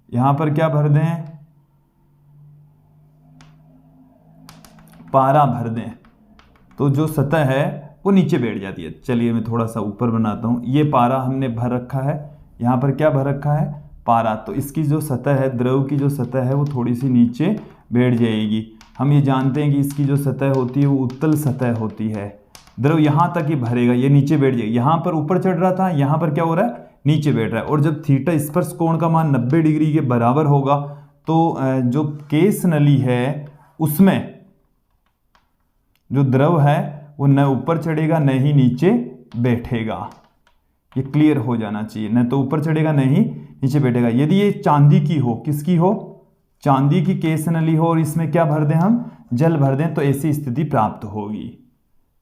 यहां पर क्या भर दें, पारा भर दें, तो जो सतह है वो नीचे बैठ जाती है। चलिए मैं थोड़ा सा ऊपर बनाता हूं। ये पारा हमने भर रखा है, यहां पर क्या भर रखा है, पारा, तो इसकी जो सतह है, द्रव की जो सतह है वो थोड़ी सी नीचे बैठ जाएगी। हम ये जानते हैं कि इसकी जो सतह होती है वो उत्तल सतह होती है। द्रव यहां तक ही भरेगा, ये नीचे बैठ जाएगा। यहां पर ऊपर चढ़ रहा था, यहां पर क्या हो रहा है, नीचे बैठ रहा है। और जब थीटा स्पर्श कोण का मान 90 डिग्री के बराबर होगा तो जो केस नली है उसमें जो द्रव है वो न ऊपर चढ़ेगा न ही नीचे बैठेगा। ये क्लियर हो जाना चाहिए, न तो ऊपर चढ़ेगा न ही नीचे बैठेगा। यदि ये चांदी की हो, किसकी हो, चांदी की केस नली हो और इसमें क्या भर दें हम, जल भर दें, तो ऐसी स्थिति प्राप्त होगी।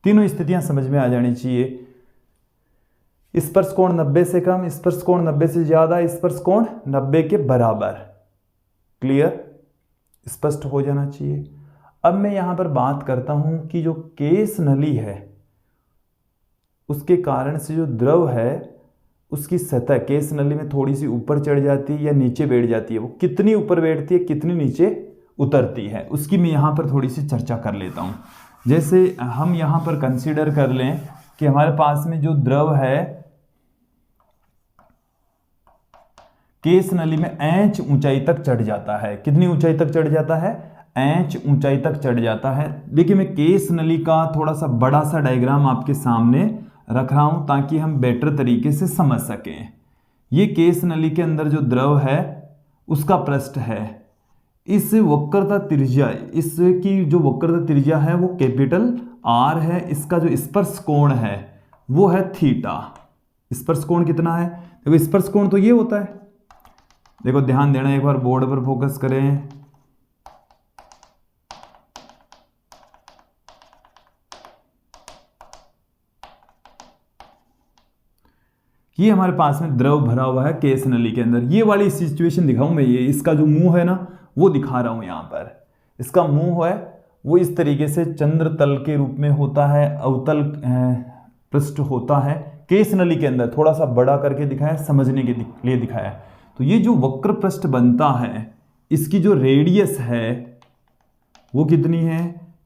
तीनों स्थितियां समझ में आ जानी चाहिए। स्पर्श कोण 90 से कम, स्पर्श कोण 90 से ज्यादा, स्पर्श कोण 90 के बराबर। क्लियर, स्पष्ट हो जाना चाहिए। अब मैं यहां पर बात करता हूं कि जो केस नली है उसके कारण से जो द्रव है उसकी सतह केस नली में थोड़ी सी ऊपर चढ़ जाती है या नीचे बैठ जाती है। वो कितनी ऊपर बैठती है, कितनी नीचे उतरती है, उसकी मैं यहां पर थोड़ी सी चर्चा कर लेता हूं। जैसे हम यहां पर कंसीडर कर लें कि हमारे पास में जो द्रव है केस नली में इंच ऊंचाई तक चढ़ जाता है। कितनी ऊंचाई तक चढ़ जाता है, इंच ऊंचाई तक चढ़ जाता है। देखिए मैं केस नली का थोड़ा सा बड़ा सा डायग्राम आपके सामने रख रहा हूं ताकि हम बेटर तरीके से समझ सकें। ये केस नली के अंदर जो द्रव है उसका पृष्ठ है। इस वक्रता त्रिज्या, इसकी जो वक्रता त्रिज्या है वो कैपिटल आर है। इसका जो स्पर्श कोण है वो है थीटा। स्पर्श कोण कितना है, देखो स्पर्श कोण तो ये होता है, देखो ध्यान देना, एक बार बोर्ड पर फोकस करें। ये हमारे पास में द्रव भरा हुआ है केस नली के अंदर। ये वाली सिचुएशन दिखाऊं मैं, ये इसका जो मुंह है ना वो दिखा रहा हूं यहां पर। इसका मुंह है वो इस तरीके से चंद्र तल के रूप में होता है, अवतल पृष्ठ होता है केस नली के अंदर। थोड़ा सा बड़ा करके दिखाया, समझने के लिए दिखाया। तो ये जो वक्र पृष्ठ बनता है इसकी जो रेडियस है वो कितनी है,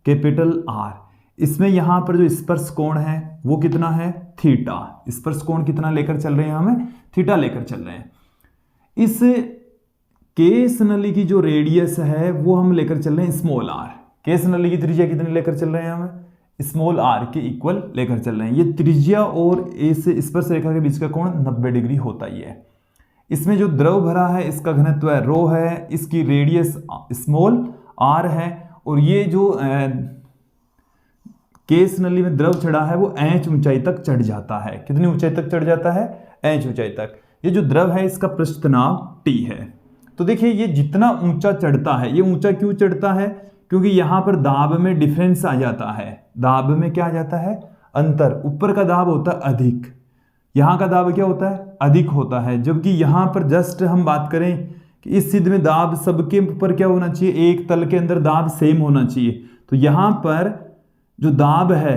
कैपिटल आर। इसमें यहां पर जो स्पर्श कोण है वो कितना है, थीटा। स्पर्श कोण कितना लेकर चल रहे हैं, हमें थीटा लेकर चल रहे हैं। इस केस नली की जो रेडियस है वो हम लेकर चल रहे हैं स्मॉल आर। केस नली की त्रिज्या कितनी लेकर चल रहे हैं, हमें स्मॉल आर के इक्वल लेकर चल रहे हैं। ये त्रिज्या और इस स्पर्श रेखा के बीच का कोण 90 डिग्री होता ही है। इसमें जो द्रव भरा है इसका घनत्व है रो है, इसकी रेडियस स्मॉल आर है, और ये जो केस नली में द्रव चढ़ा है वो इंच ऊंचाई तक चढ़ जाता है। कितनी ऊंचाई तक चढ़ जाता है, इंच ऊंचाई तक। ये जो द्रव है इसका पृष्ठ तनाव T है। तो देखिए ये जितना ऊंचा चढ़ता है, ये ऊंचा क्यों चढ़ता है, क्योंकि यहां पर दाब में डिफरेंस आ जाता है। दाब में क्या आ जाता है, अंतर। ऊपर का दाब होता है अधिक, यहां का दाब क्या होता है, अधिक होता है। जबकि यहां पर जस्ट हम बात करें कि इस सिद्ध में दाब सबके ऊपर क्या होना चाहिए, एक तल के अंदर दाब सेम होना चाहिए। तो यहां पर जो दाब है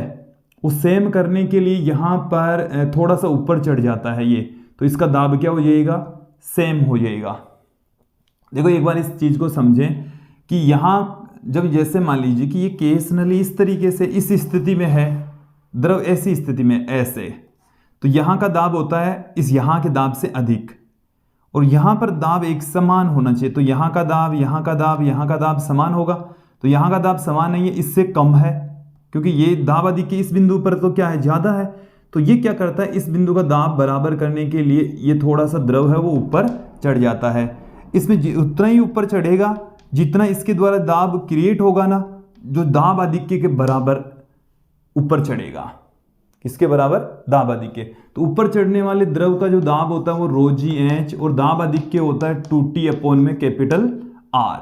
वो सेम करने के लिए यहां पर थोड़ा सा ऊपर चढ़ जाता है ये, तो इसका दाब क्या हो जाएगा, सेम हो जाएगा। देखो एक बार इस चीज को समझें कि यहां जब जैसे मान लीजिए कि ये केस नली इस तरीके से इस स्थिति में है, द्रव ऐसी स्थिति में ऐसे, तो यहां का दाब होता है इस यहां के दाब से अधिक, और यहां पर दाब एक समान होना चाहिए। तो यहां का दाब, यहां का दाब, यहां का दाब समान होगा। तो यहां का दाब समान नहीं है, इससे कम है, क्योंकि ये दाब अधिक के इस बिंदु पर तो क्या है, ज्यादा है। तो ये क्या करता है, इस बिंदु का दाब बराबर करने के लिए ये थोड़ा सा द्रव है वो ऊपर चढ़ जाता है। इसमें उतना ही ऊपर चढ़ेगा जितना इसके द्वारा दाब क्रिएट होगा ना, जो दाब आधिक्य के बराबर ऊपर चढ़ेगा। किसके बराबर? दाब आधिक्य। तो ऊपर चढ़ने वाले द्रव का जो दाब होता है वो ρgh और दाब आधिक्य होता है 2T अपॉन में कैपिटल R।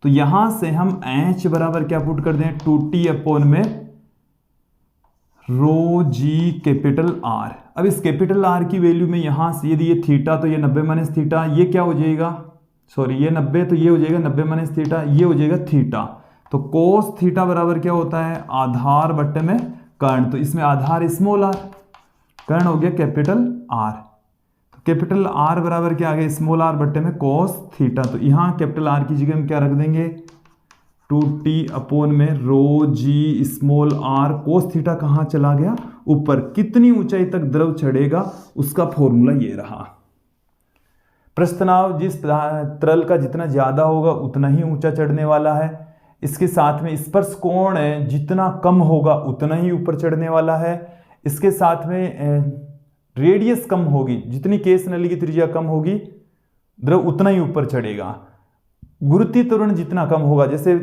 तो यहां से हम H बराबर क्या पुट कर दें, 2T अपॉन में ρg कैपिटल R। अब इस कैपिटल R की वैल्यू में यहां से यदि ये थीटा तो ये 90 माइनस थीटा, ये क्या हो जाएगा, सॉरी ये 90 तो ये हो जाएगा 90 माइनस थीटा, ये हो जाएगा थीटा। तो कोस थीटा बराबर क्या होता है, आधार बट्टे में कर्ण। तो इसमें आधार स्मॉल r, कर्ण हो गया कैपिटल R। तो कैपिटल R बराबर क्या आ गया, स्मॉल r बट्टे में कोस थीटा। तो यहाँ कैपिटल R की जगह हम क्या रख देंगे, 2T अपॉन में ρg small r। Cos theta कहाँ चला गया, ऊपर। कितनी ऊंचाई तक द्रव चढ़ेगा उसका फॉर्मूला ये रहा। प्रस्तनाव जिस तरल का जितना ज्यादा होगा उतना ही ऊंचा चढ़ने वाला है। इसके साथ में स्पर्श कोण जितना कम होगा उतना ही ऊपर चढ़ने वाला है। इसके साथ में रेडियस कम होगी, जितनी केस नली की त्रिज्या कम होगी द्रव उतना ही ऊपर चढ़ेगा। गुरुत्वीय त्वरण जितना कम होगा, जैसे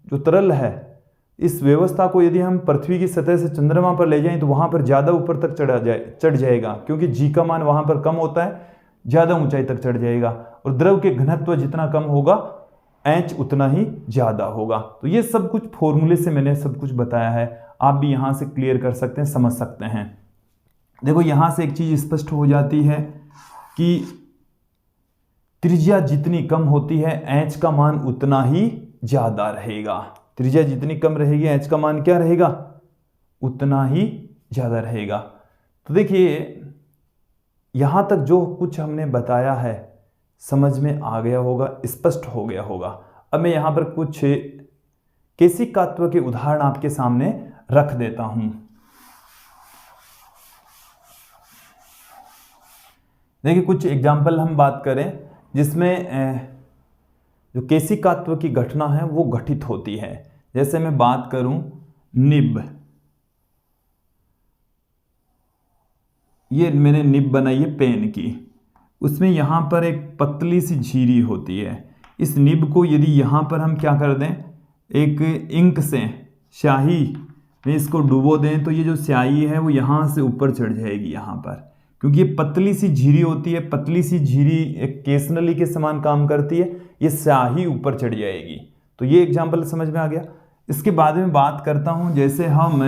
जो तरल है इस व्यवस्था को यदि हम पृथ्वी की सतह से चंद्रमा पर ले जाएं तो वहां पर ज्यादा ऊपर तक चढ़ जाएगा, क्योंकि जी का मान वहां पर कम होता है, ज्यादा ऊंचाई तक चढ़ जाएगा। और द्रव के घनत्व जितना कम होगा H उतना ही ज्यादा होगा। तो ये सब कुछ फॉर्मूले से मैंने सब कुछ बताया है, आप भी यहां से क्लियर कर सकते हैं, समझ सकते हैं। देखो यहां से एक चीज स्पष्ट हो जाती है कि त्रिज्या जितनी कम होती है H का मान उतना ही ज्यादा रहेगा। त्रिज्या जितनी कम रहेगी H का मान क्या रहेगा, उतना ही ज्यादा रहेगा। तो देखिए यहां तक जो कुछ हमने बताया है समझ में आ गया होगा, स्पष्ट हो गया होगा। अब मैं यहां पर कुछ केशिकात्व के उदाहरण आपके सामने रख देता हूं। देखिए कुछ एग्जाम्पल हम बात करें जिसमें जो केशिकात्व की घटना है वो घटित होती है। जैसे मैं बात करूं निब, ये मैंने निब बनाई है पेन की, उसमें यहाँ पर एक पतली सी झिरी होती है। इस निब को यदि यहाँ पर हम क्या कर दें, एक इंक से स्याही में इसको डुबो दें तो ये जो स्याही है वो यहाँ से ऊपर चढ़ जाएगी यहाँ पर, क्योंकि ये पतली सी झिरी होती है। पतली सी झिरी एक केस नली के समान काम करती है, ये स्याही ऊपर चढ़ जाएगी। तो ये एग्जाम्पल समझ में आ गया। इसके बाद में बात करता हूँ, जैसे हम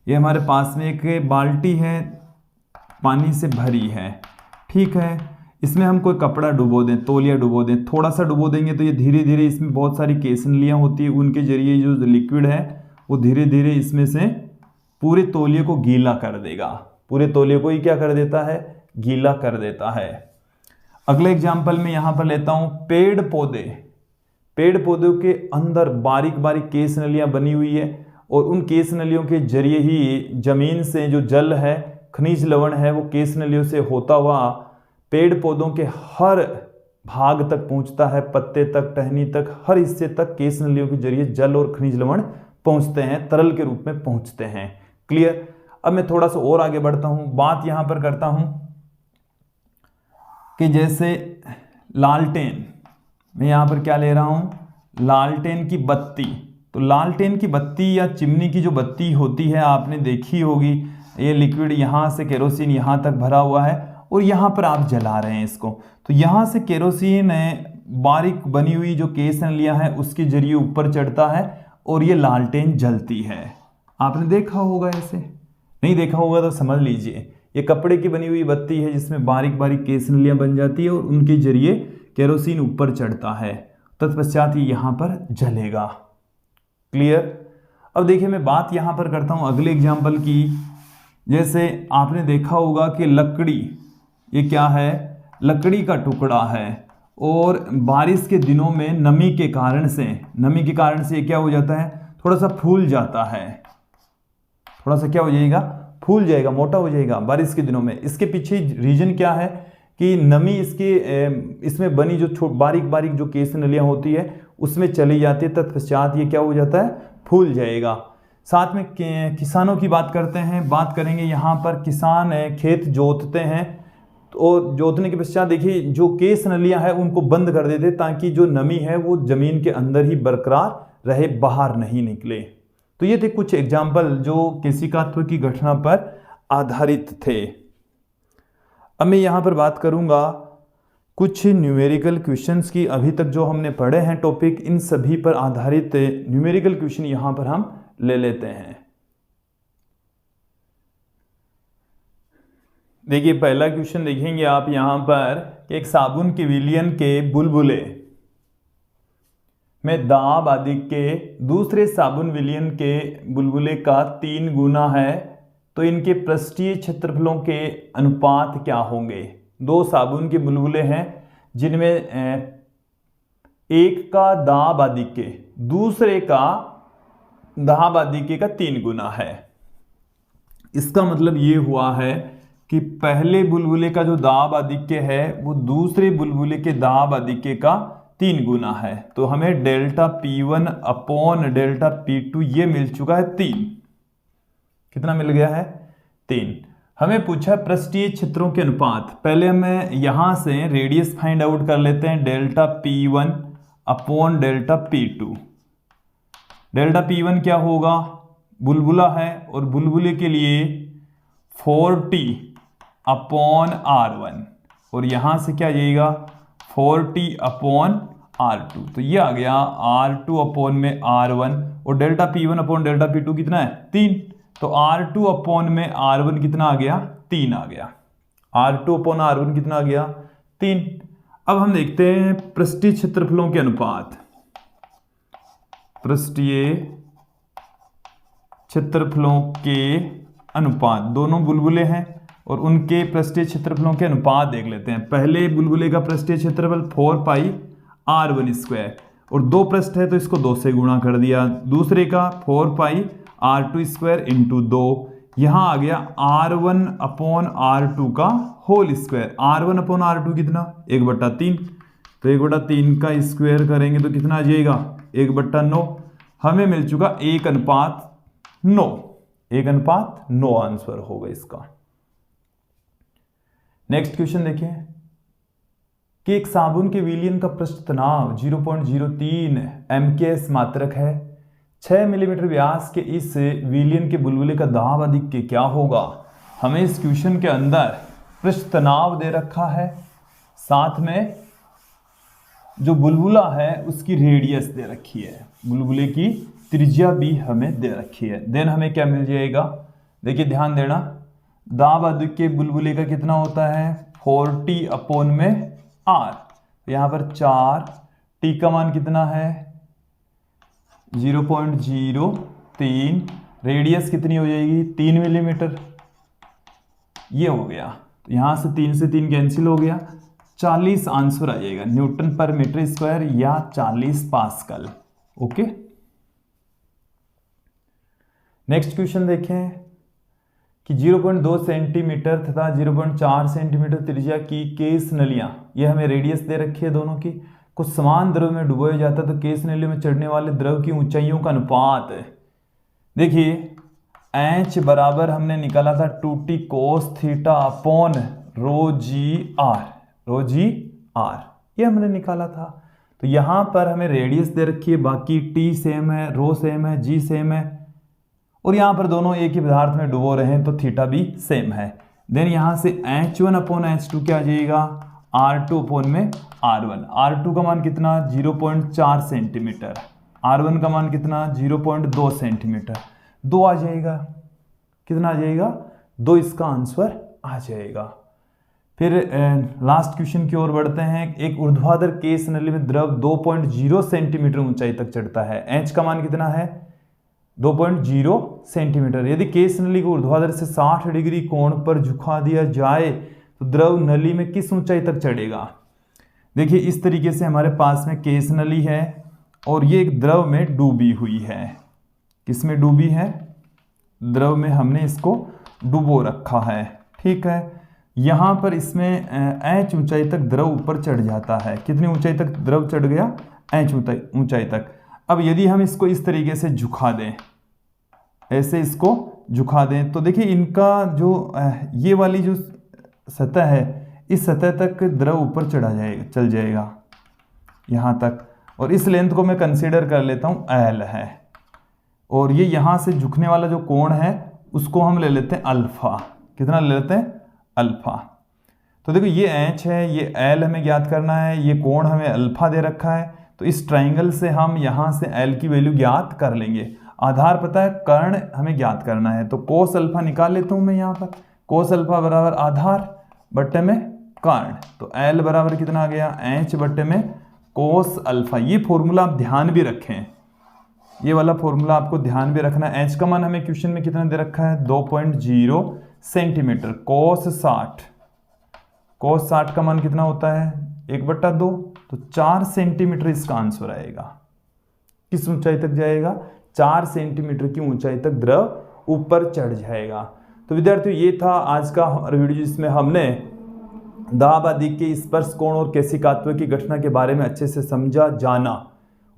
ये हमारे पास में एक बाल्टी है पानी से भरी है, ठीक है, इसमें हम कोई कपड़ा डुबो दें, तौलिया डुबो दें, थोड़ा सा डुबो देंगे तो ये धीरे धीरे इसमें बहुत सारी केसनलियाँ होती है, उनके जरिए जो लिक्विड है वो धीरे धीरे इसमें से पूरे तौलिए को गीला कर देगा। पूरे तौलिए को ही क्या कर देता है, गीला कर देता है। अगले एग्जाम्पल में यहाँ पर लेता हूँ पेड़ पौधे। पेड़ पौधों के अंदर बारीक बारीक केस नलियाँ बनी हुई है और उन केस नलियों के जरिए ही जमीन से जो जल है, खनिज लवण है, वो केस नलियों से होता हुआ पेड़ पौधों के हर भाग तक पहुंचता है, पत्ते तक, टहनी तक, हर हिस्से तक केस नलियों के जरिए जल और खनिज लवण पहुंचते हैं, तरल के रूप में पहुंचते हैं। क्लियर। अब मैं थोड़ा सा और आगे बढ़ता हूं, बात यहां पर करता हूं कि जैसे लालटेन, मैं यहां पर क्या ले रहा हूं, लालटेन की बत्ती। तो लालटेन की बत्ती या चिमनी की जो बत्ती होती है आपने देखी होगी, ये लिक्विड यहाँ से केरोसिन यहाँ तक भरा हुआ है और यहाँ पर आप जला रहे हैं इसको। तो यहाँ से केरोसिन बारीक बनी हुई जो केस नलियाँ हैं उसके जरिए ऊपर चढ़ता है और ये लालटेन जलती है। आपने देखा होगा, ऐसे नहीं देखा होगा तो समझ लीजिए, ये कपड़े की बनी हुई बत्ती है जिसमें बारीक बारीक केस नलियाँ बन जाती है और उनके जरिए केरोसिन ऊपर चढ़ता है, तत्पश्चात ये यहाँ पर जलेगा। क्लियर। अब देखिए मैं बात यहाँ पर करता हूँ अगले एग्जाम्पल की। जैसे आपने देखा होगा कि लकड़ी, ये क्या है, लकड़ी का टुकड़ा है और बारिश के दिनों में नमी के कारण से ये क्या हो जाता है, थोड़ा सा फूल जाता है, थोड़ा सा क्या हो जाएगा, फूल जाएगा, मोटा हो जाएगा बारिश के दिनों में। इसके पीछे रीजन क्या है कि नमी इसमें बनी जो बारीक बारीक जो केस नलियाँ होती है उसमें चली जाती है, तत्पश्चात ये क्या हो जाता है, फूल जाएगा। साथ में किसानों की बात करते हैं, बात करेंगे यहाँ पर किसान खेत जोतते हैं और जोतने के पश्चात देखिए जो केस नलियाँ हैं उनको बंद कर देते ताकि जो नमी है वो ज़मीन के अंदर ही बरकरार रहे, बाहर नहीं निकले। तो ये थे कुछ एग्जाम्पल जो केशिकात्व की घटना पर आधारित थे। अब मैं यहाँ पर बात करूँगा कुछ न्यूमेरिकल क्वेश्चंस की। अभी तक जो हमने पढ़े हैं टॉपिक, इन सभी पर आधारित न्यूमेरिकल क्वेश्चन यहाँ पर हम ले लेते हैं। देखिए पहला क्वेश्चन देखेंगे आप यहाँ पर कि एक साबुन के विलयन के बुलबुले में दाब अधिक के दूसरे साबुन विलयन के बुलबुले का 3 गुना है, तो इनके पृष्ठीय क्षेत्रफलों के अनुपात क्या होंगे। 2 साबुन के बुलबुले हैं जिनमें एक का दाब अधिक के दूसरे का दाब अधिक का 3 गुना है। इसका मतलब ये हुआ है कि पहले बुलबुले का जो दाब अधिक है वो दूसरे बुलबुले के दाब अधिक का 3 गुना है। तो हमें delta P1 upon delta P2 ये मिल चुका है 3। कितना मिल गया है? 3। हमें पूछा पृष्ठीय क्षेत्रों के अनुपात। पहले हमें यहां से रेडियस फाइंड आउट कर लेते हैं, delta P1 upon delta P2। Delta P1 क्या होगा? बुलबुला है और बुलबुले के लिए 40 अपॉन R1 और यहां से क्या जाएगा 40 अपॉन R2। तो ये आ गया R2 अपॉन में R1 और delta P1 upon delta P2 कितना है? 3। तो R2 अपॉन में R1 कितना आ गया? 3 आ गया। R2 अपॉन R1 कितना आ गया? 3। अब हम देखते हैं पृष्ठीय क्षेत्रफलों के अनुपात। पृष्ठीय क्षेत्रफलों के अनुपात, दोनों बुलबुले हैं और उनके पृष्ठीय क्षेत्रफलों के अनुपात देख लेते हैं। पहले बुलबुले का पृष्ठीय क्षेत्रफल 4 पाई R1 स्क्वायर और 2 पृष्ठ है तो इसको 2 से गुणा कर दिया। दूसरे का 4 पाई R2 स्क्वायर इंटू 2, यहाँ आ गया R1 अपॉन R2 का whole square. R1 upon R2 कितना? 1/3। तो 1/3 का स्क्वायर करेंगे तो कितना आ जाएगा? 1/9। हमें मिल चुका 1:9। 1:9 आंसर होगा इसका। नेक्स्ट क्वेश्चन देखें कि एक साबुन के विलयन का पृष्ठ तनाव 0.03 MKS मात्रक है। 6 मिलीमीटर व्यास के इस विलयन के बुलबुले का दाब अधिक के क्या होगा। हमें इस क्वेश्चन के अंदर पृष्ठ तनाव दे रखा है, साथ में जो बुलबुला है उसकी रेडियस दे रखी है, बुलबुले की त्रिज्या भी हमें दे रखी है। देन हमें क्या मिल जाएगा? देखिए ध्यान देना, दाब अधिक के बुलबुले का कितना होता है? 40 अपॉन में R। यहाँ पर 4, T का मान कितना है? 0.03। रेडियस कितनी हो जाएगी? 3 मिलीमीटर। ये हो गया, तो यहाँ से 3 कैंसिल हो गया, 40 आंसर आ जाएगा, न्यूटन पर मीटर स्क्वायर या 40 पास्कल। ओके, नेक्स्ट क्वेश्चन देखें कि 0.2 सेंटीमीटर तथा 0.4 सेंटीमीटर त्रिज्या की केस नलियां, ये हमें रेडियस दे रखी है दोनों की, कुछ समान द्रव में डुबोया जाता है तो केस नलियों में चढ़ने वाले द्रव की ऊंचाइयों का अनुपात है। देखिए H बराबर हमने निकाला था 2t cos theta upon rho g r, ये हमने निकाला था। तो यहां पर हमें रेडियस दे रखी है, बाकी t सेम है, रो सेम है, g सेम है और यहां पर दोनों एक ही पदार्थ में डुबो रहे हैं तो थीटा भी सेम है। देन यहां से H1 अपॉन H2 क्या आ जाएगा? R2 अपॉन में R1। R2 का मान कितना? 0.4 सेंटीमीटर। R1 का मान कितना? 0.2 सेंटीमीटर। 2 आ जाएगा। कितना आ जाएगा? 2 इसका आंसर आ जाएगा। फिर लास्ट क्वेश्चन की ओर बढ़ते हैं। एक ऊर्ध्वाधर केस नली में द्रव 2.0 सेंटीमीटर ऊंचाई तक चढ़ता है। H का मान कितना है? 2.0 सेंटीमीटर। यदि केस नली को ऊर्ध्वाधर से 60 डिग्री कोण पर झुका दिया जाए तो द्रव नली में किस ऊंचाई तक चढ़ेगा? देखिए इस तरीके से हमारे पास में केस नली है और ये एक द्रव में डूबी हुई है। किस में डूबी है? द्रव में हमने इसको डुबो रखा है। ठीक है, यहां पर इसमें H ऊंचाई तक द्रव ऊपर चढ़ जाता है। कितनी ऊंचाई तक द्रव चढ़ गया? H ऊंचाई तक। अब यदि हम इसको इस तरीके से झुका दें, ऐसे इसको झुका दें तो देखिए इनका जो ये वाली जो सतह है, इस सतह तक द्रव ऊपर चल जाएगा यहाँ तक, और इस लेंथ को मैं कंसीडर कर लेता हूँ L है, और ये यहाँ से झुकने वाला जो कोण है उसको हम ले लेते हैं अल्फा। कितना ले लेते हैं? अल्फा। तो देखो ये H है, ये L हमें ज्ञात करना है, ये कोण हमें अल्फा दे रखा है, तो इस ट्राइंगल से हम यहाँ से L की वैल्यू ज्ञात कर लेंगे। आधार पता है, कर्ण हमें ज्ञात करना है, तो कोस अल्फा निकाल लेता हूँ मैं यहाँ पर। कोस अल्फा बराबर आधार बट्टे में कर्ण, तो L बराबर कितना आ गया? H बट्टे में कोस अल्फा। ये फॉर्मूला आप ध्यान भी रखें, ये वाला फॉर्मूला आपको ध्यान भी रखना है। H का मान हमें क्वेश्चन में कितना दे रखा है? 2.0 सेंटीमीटर। कोस 60 का मान कितना होता है? 1/2, तो 4 सेंटीमीटर इसका आंसर आएगा। किस ऊंचाई तक जाएगा? 4 सेंटीमीटर की ऊंचाई तक द्रव ऊपर चढ़ जाएगा। तो विद्यार्थियों ये था आज का हमारा वीडियो, जिसमें हमने दाब आदि के स्पर्श कोण और केशिकात्व की घटना के बारे में अच्छे से समझा, जाना,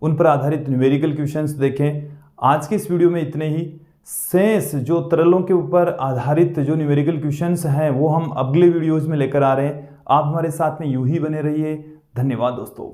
उन पर आधारित न्यूमेरिकल क्वेश्चंस देखें। आज के इस वीडियो में इतने ही। शेष जो तरलों के ऊपर आधारित जो न्यूमेरिकल क्वेश्चंस हैं वो हम अगले वीडियोज में लेकर आ रहे हैं। आप हमारे साथ में यूं ही बने रहिए। धन्यवाद दोस्तों।